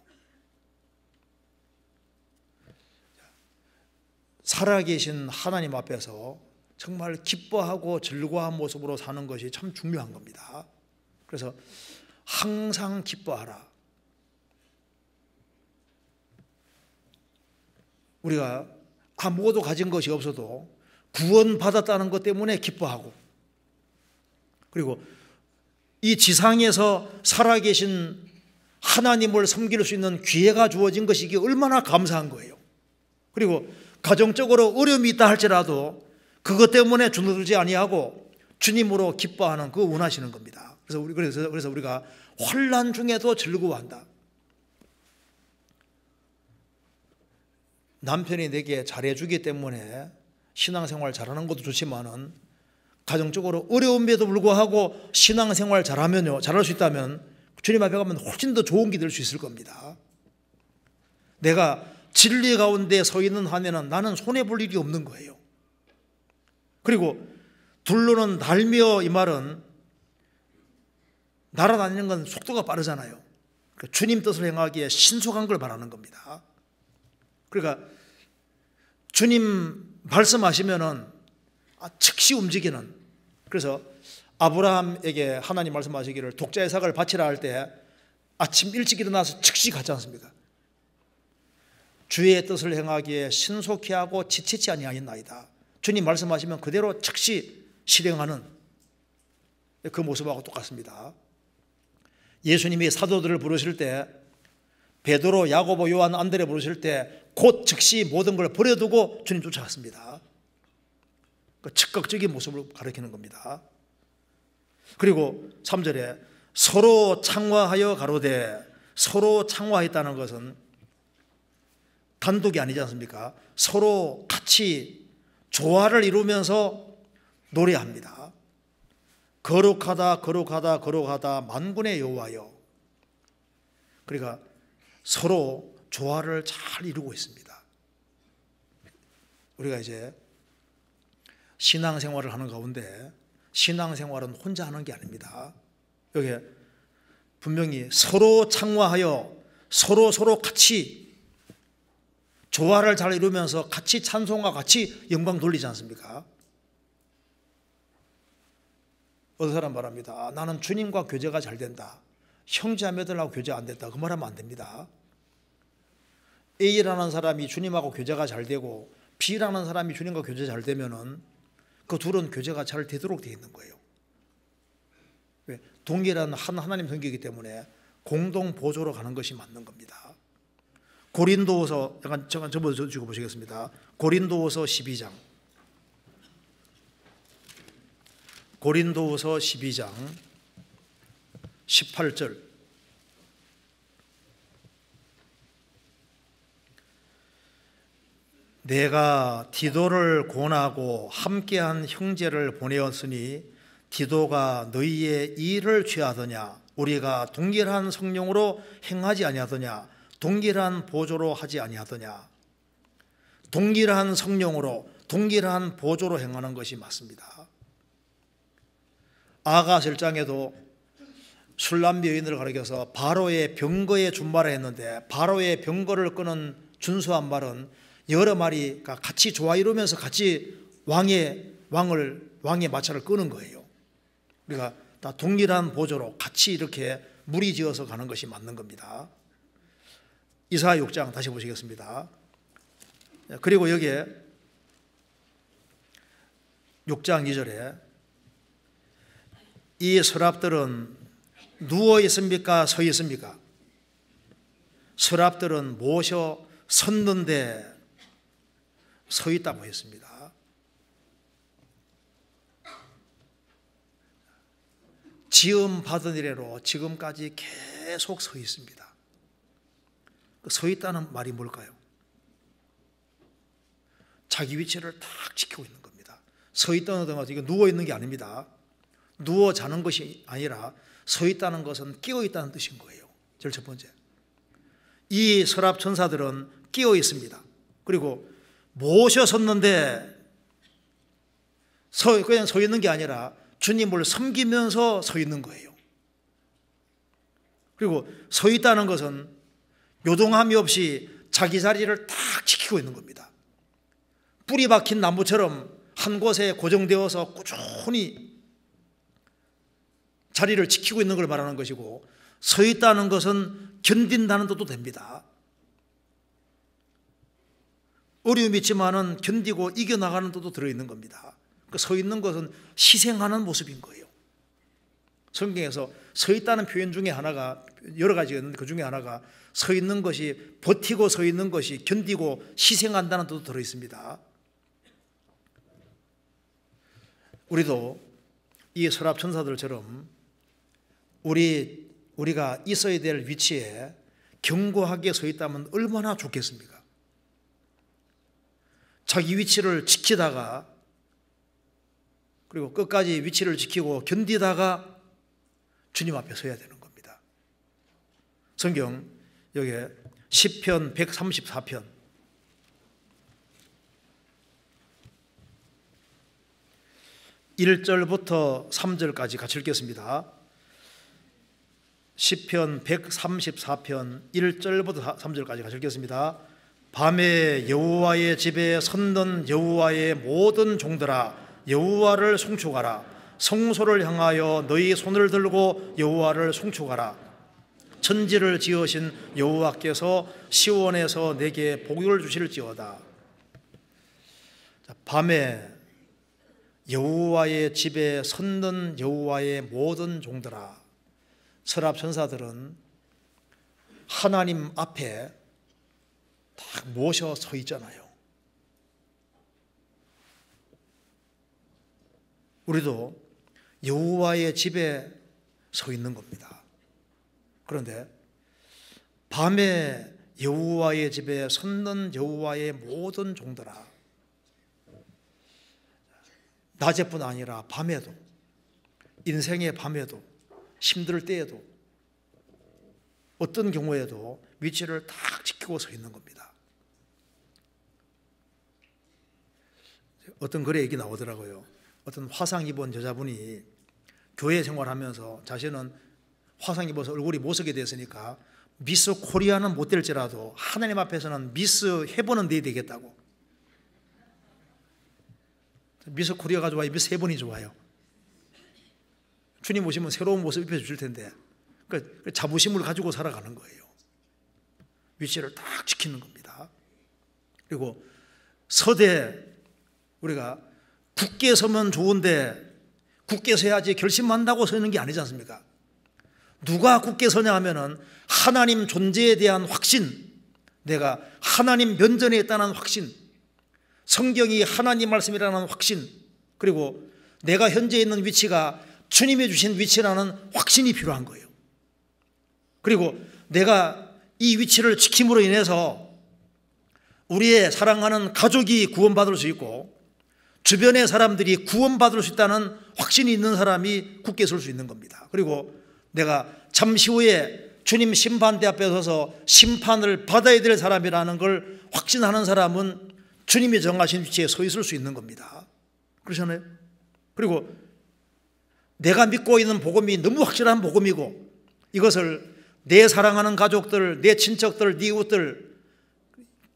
살아계신 하나님 앞에서 정말 기뻐하고 즐거워한 모습으로 사는 것이 참 중요한 겁니다. 그래서 항상 기뻐하라. 우리가 아무것도 가진 것이 없어도 구원받았다는 것 때문에 기뻐하고, 그리고 이 지상에서 살아계신 하나님을 섬길 수 있는 기회가 주어진 것이 이게 얼마나 감사한 거예요. 그리고 가정적으로 어려움이 있다 할지라도 그것 때문에 주눅들지 아니하고 주님으로 기뻐하는 그거 원하시는 겁니다. 그래서 우리가 환난 중에도 즐거워한다. 남편이 내게 잘해주기 때문에 신앙생활 잘하는 것도 좋지만은 가정적으로 어려움에도 불구하고 신앙생활 잘하면요, 잘할 수 있다면 주님 앞에 가면 훨씬 더 좋은 게 될 수 있을 겁니다. 내가 진리 가운데 서 있는 한에는 나는 손해볼 일이 없는 거예요. 그리고 둘로는 날며, 이 말은 날아다니는 건 속도가 빠르잖아요. 그러니까 주님 뜻을 행하기에 신속한 걸 말하는 겁니다. 그러니까 주님 말씀하시면은 즉시 움직이는. 그래서 아브라함에게 하나님 말씀하시기를 독자 이삭을 바치라 할 때 아침 일찍 일어나서 즉시 갔지 않습니까? 주의 뜻을 행하기에 신속히 하고 지체치 아니하였나이다. 주님 말씀하시면 그대로 즉시 실행하는 그 모습하고 똑같습니다. 예수님이 사도들을 부르실 때, 베드로, 야고보, 요한, 안드레 부르실 때 곧 즉시 모든 걸 버려두고 주님 쫓아갔습니다. 그 즉각적인 모습을 가리키는 겁니다. 그리고 3절에 서로 창화하여 가로되, 서로 창화했다는 것은 단독이 아니지 않습니까? 서로 같이 조화를 이루면서 노래합니다. 거룩하다 거룩하다 거룩하다 만군의 여호와여. 그러니까 서로 조화를 잘 이루고 있습니다. 우리가 이제 신앙생활을 하는 가운데 신앙생활은 혼자 하는 게 아닙니다. 여기 분명히 서로 창화하여 서로 같이 조화를 잘 이루면서 같이 찬송과 같이 영광 돌리지 않습니까? 어떤 사람 말합니다. 나는 주님과 교제가 잘 된다. 형제자매들하고 교제 안 됐다. 그 말하면 안 됩니다. A라는 사람이 주님하고 교제가 잘 되고 B라는 사람이 주님과 교제 잘 되면은 그 둘은 교제가 잘 되도록 되어 있는 거예요. 왜? 동일한 한 하나님 성격이기 때문에 공동 보조로 가는 것이 맞는 겁니다. 고린도후서 잠깐 접어주고 보시겠습니다. 고린도후서 12장. 고린도후서 12장 18절. 내가 디도를 권하고 함께한 형제를 보내었으니 디도가 너희의 일을 취하더냐? 우리가 동일한 성령으로 행하지 아니하더냐? 동일한 보조로 하지 아니하더냐? 동일한 성령으로 동일한 보조로 행하는 것이 맞습니다. 아가서 1장에도 술람 여인을 가리켜서 바로의 병거에 준말을 했는데 바로의 병거를 끄는 준수한 말은 여러 마리가 같이 좋아 이루면서 같이 왕의 마차를 끄는 거예요. 우리가 다 동일한 보조로 같이 이렇게 무리지어서 가는 것이 맞는 겁니다. 이사야 6장 다시 보시겠습니다. 그리고 여기에 6장 2절에 이 서랍들은 누워 있습니까? 서 있습니까? 서랍들은 모셔 섰는데 서 있다고 했습니다. 지음 받은 이래로 지금까지 계속 서 있습니다. 서 있다는 말이 뭘까요? 자기 위치를 딱 지키고 있는 겁니다. 서 있다는 것은 이거 누워 있는 게 아닙니다. 누워 자는 것이 아니라 서 있다는 것은 끼어 있다는 뜻인 거예요. 제일 첫 번째. 이 서랍 천사들은 끼어 있습니다. 그리고 모셔 섰는데 그냥 서 있는 게 아니라 주님을 섬기면서 서 있는 거예요. 그리고 서 있다는 것은 요동함이 없이 자기 자리를 딱 지키고 있는 겁니다. 뿌리 박힌 나무처럼 한 곳에 고정되어서 꾸준히 자리를 지키고 있는 걸 말하는 것이고, 서 있다는 것은 견딘다는 뜻도 됩니다. 어려움이 있지만은 견디고 이겨나가는 뜻도 들어있는 겁니다. 서 있는 것은 희생하는 모습인 거예요. 성경에서 서 있다는 표현 중에 하나가 여러 가지가 있는데 그 중에 하나가 서 있는 것이 버티고 서 있는 것이 견디고 희생한다는 뜻도 들어있습니다. 우리도 이 서랍 천사들처럼 우리가 있어야 될 위치에 견고하게 서 있다면 얼마나 좋겠습니까? 자기 위치를 지키다가 그리고 끝까지 위치를 지키고 견디다가 주님 앞에 서야 되는 겁니다. 성경 여기에 시편 134편 1절부터 3절까지 같이 읽겠습니다. 시편 134편 1절부터 3절까지 같이 읽겠습니다. 밤에 여호와의 집에 섰는 여호와의 모든 종들아 여호와를 송축하라. 성소를 향하여 너희 손을 들고 여호와를 송축하라. 천지를 지으신 여호와께서 시온에서 내게 복을 주실지어다. 밤에 여호와의 집에 섰는 여호와의 모든 종들아. 서랍 천사들은 하나님 앞에 딱 모셔 서 있잖아요. 우리도 여호와의 집에 서 있는 겁니다. 그런데 밤에 여호와의 집에 섰는 여호와의 모든 종들아. 낮에뿐 아니라 밤에도, 인생의 밤에도, 힘들 때에도, 어떤 경우에도 위치를 딱 지키고 서 있는 겁니다. 어떤 글에 얘기 나오더라고요. 어떤 화상 입은 여자분이 교회 생활하면서 자신은 화상 입어서 얼굴이 못 서게 됐으니까 미스 코리아는 못 될지라도 하나님 앞에서는 미스 헤븐은 돼야 되겠다고. 미스 코리아가 좋아요? 미스 헤븐이 좋아요? 주님 오시면 새로운 모습 입혀주실 텐데 그 자부심을 가지고 살아가는 거예요. 위치를 딱 지키는 겁니다. 그리고 서되 우리가 굳게 서면 좋은데 굳게 서야지 결심한다고 서는 게 아니지 않습니까? 누가 굳게 서냐 하면은 하나님 존재에 대한 확신, 내가 하나님 면전에 있다는 확신, 성경이 하나님 말씀이라는 확신, 그리고 내가 현재 있는 위치가 주님이 주신 위치라는 확신이 필요한 거예요. 그리고 내가 이 위치를 지킴으로 인해서 우리의 사랑하는 가족이 구원받을 수 있고 주변의 사람들이 구원받을 수 있다는 확신이 있는 사람이 굳게 설 수 있는 겁니다. 그리고 내가 잠시 후에 주님 심판대 앞에 서서 심판을 받아야 될 사람이라는 걸 확신하는 사람은 주님이 정하신 위치에 서 있을 수 있는 겁니다. 그렇잖아요? 그리고 내가 믿고 있는 복음이 너무 확실한 복음이고 이것을 내 사랑하는 가족들, 내 친척들, 네 이웃들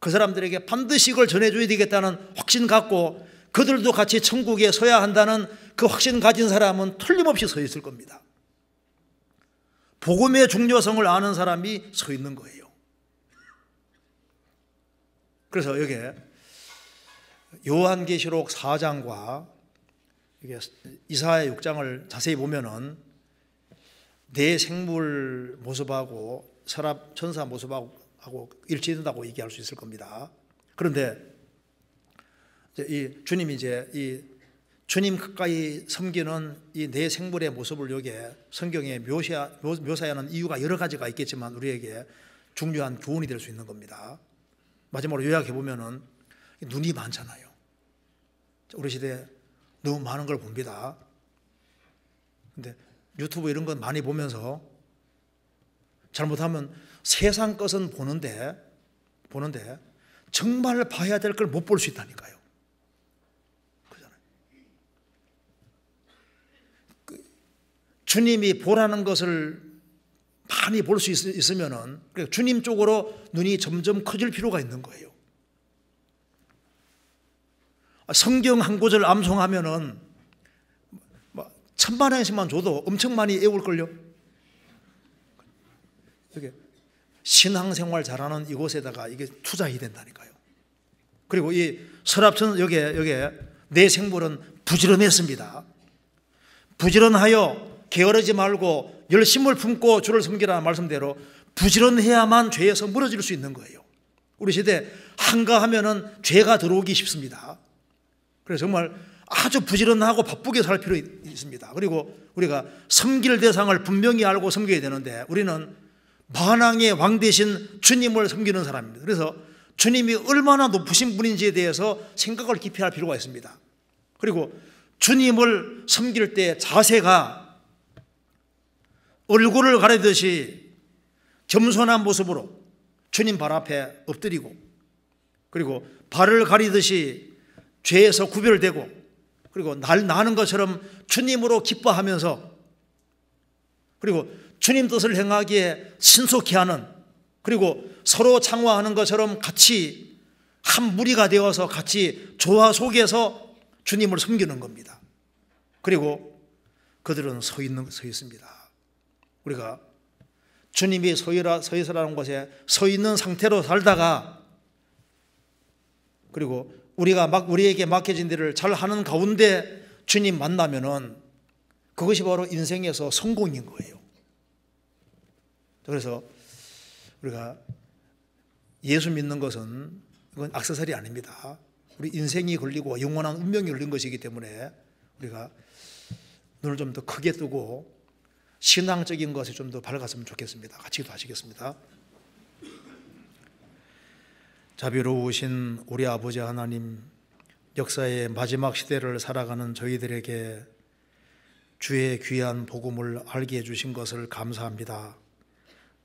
그 사람들에게 반드시 이걸 전해줘야 되겠다는 확신 갖고 그들도 같이 천국에 서야 한다는 그 확신 가진 사람은 틀림없이 서 있을 겁니다. 복음의 중요성을 아는 사람이 서 있는 거예요. 그래서 여기에 요한계시록 4장과 이사야 6장을 자세히 보면은 내 생물 모습하고 서랍 천사 모습하고 일치된다고 얘기할 수 있을 겁니다. 그런데 이 주님이 이 주님 가까이 섬기는 이 내 생물의 모습을 여기에 성경에 묘사하는 이유가 여러 가지가 있겠지만 우리에게 중요한 교훈이 될 수 있는 겁니다. 마지막으로 요약해 보면은 눈이 많잖아요. 우리 시대에 너무 많은 걸 봅니다. 근데 유튜브 이런 건 많이 보면서 잘못하면 세상 것은 보는데 정말 봐야 될 걸 못 볼 수 있다니까요. 그렇잖아요. 주님이 보라는 것을 많이 볼 수 있으면은 주님 쪽으로 눈이 점점 커질 필요가 있는 거예요. 성경 한 구절 암송하면은 1000만원씩만 줘도 엄청 많이 애울걸요. 이게 신앙생활 잘하는 이곳에다가 이게 투자해야 된다니까요. 그리고 이 서랍천 여기에 내 생물은 부지런했습니다. 부지런하여 게으르지 말고 열심을 품고 주를 섬기라는 말씀대로 부지런해야만 죄에서 멀어질 수 있는 거예요. 우리 시대 한가하면은 죄가 들어오기 쉽습니다. 그래서 정말 아주 부지런하고 바쁘게 살 필요 있습니다. 그리고 우리가 섬길 대상을 분명히 알고 섬겨야 되는데 우리는 만왕의 왕 대신 주님을 섬기는 사람입니다. 그래서 주님이 얼마나 높으신 분인지에 대해서 생각을 깊이 할 필요가 있습니다. 그리고 주님을 섬길 때 자세가 얼굴을 가리듯이 겸손한 모습으로 주님 발 앞에 엎드리고 그리고 발을 가리듯이 죄에서 구별되고 그리고 나는 것처럼 주님으로 기뻐하면서 그리고 주님 뜻을 행하기에 신속히 하는 그리고 서로 창화하는 것처럼 같이 한 무리가 되어서 같이 조화 속에서 주님을 섬기는 겁니다. 그리고 그들은 서 있습니다. 우리가 주님이 서 있으라는 곳에 서 있는 상태로 살다가 그리고 우리에게 맡겨진 일을 잘 하는 가운데 주님 만나면은 그것이 바로 인생에서 성공인 거예요. 그래서 우리가 예수 믿는 것은 이건 액세서리 아닙니다. 우리 인생이 걸리고 영원한 운명이 걸린 것이기 때문에 우리가 눈을 좀 더 크게 뜨고 신앙적인 것에 좀 더 밝았으면 좋겠습니다. 같이 기도하시겠습니다. 자비로우신 우리 아버지 하나님, 역사의 마지막 시대를 살아가는 저희들에게 주의 귀한 복음을 알게 해주신 것을 감사합니다.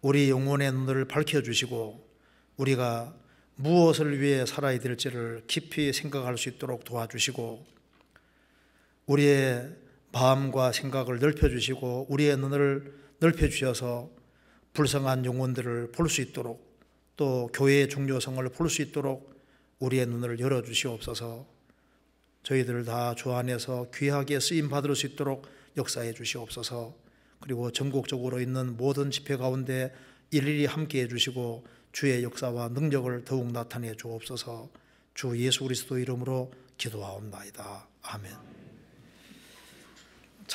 우리 영혼의 눈을 밝혀주시고 우리가 무엇을 위해 살아야 될지를 깊이 생각할 수 있도록 도와주시고 우리의 마음과 생각을 넓혀주시고 우리의 눈을 넓혀주셔서 불쌍한 영혼들을 볼 수 있도록 또 교회의 중요성을 볼 수 있도록 우리의 눈을 열어주시옵소서. 저희들 다 주 안에서 귀하게 쓰임받을 수 있도록 역사해 주시옵소서. 그리고 전국적으로 있는 모든 집회 가운데 일일이 함께해 주시고 주의 역사와 능력을 더욱 나타내 주옵소서. 주 예수 그리스도 이름으로 기도하옵나이다. 아멘.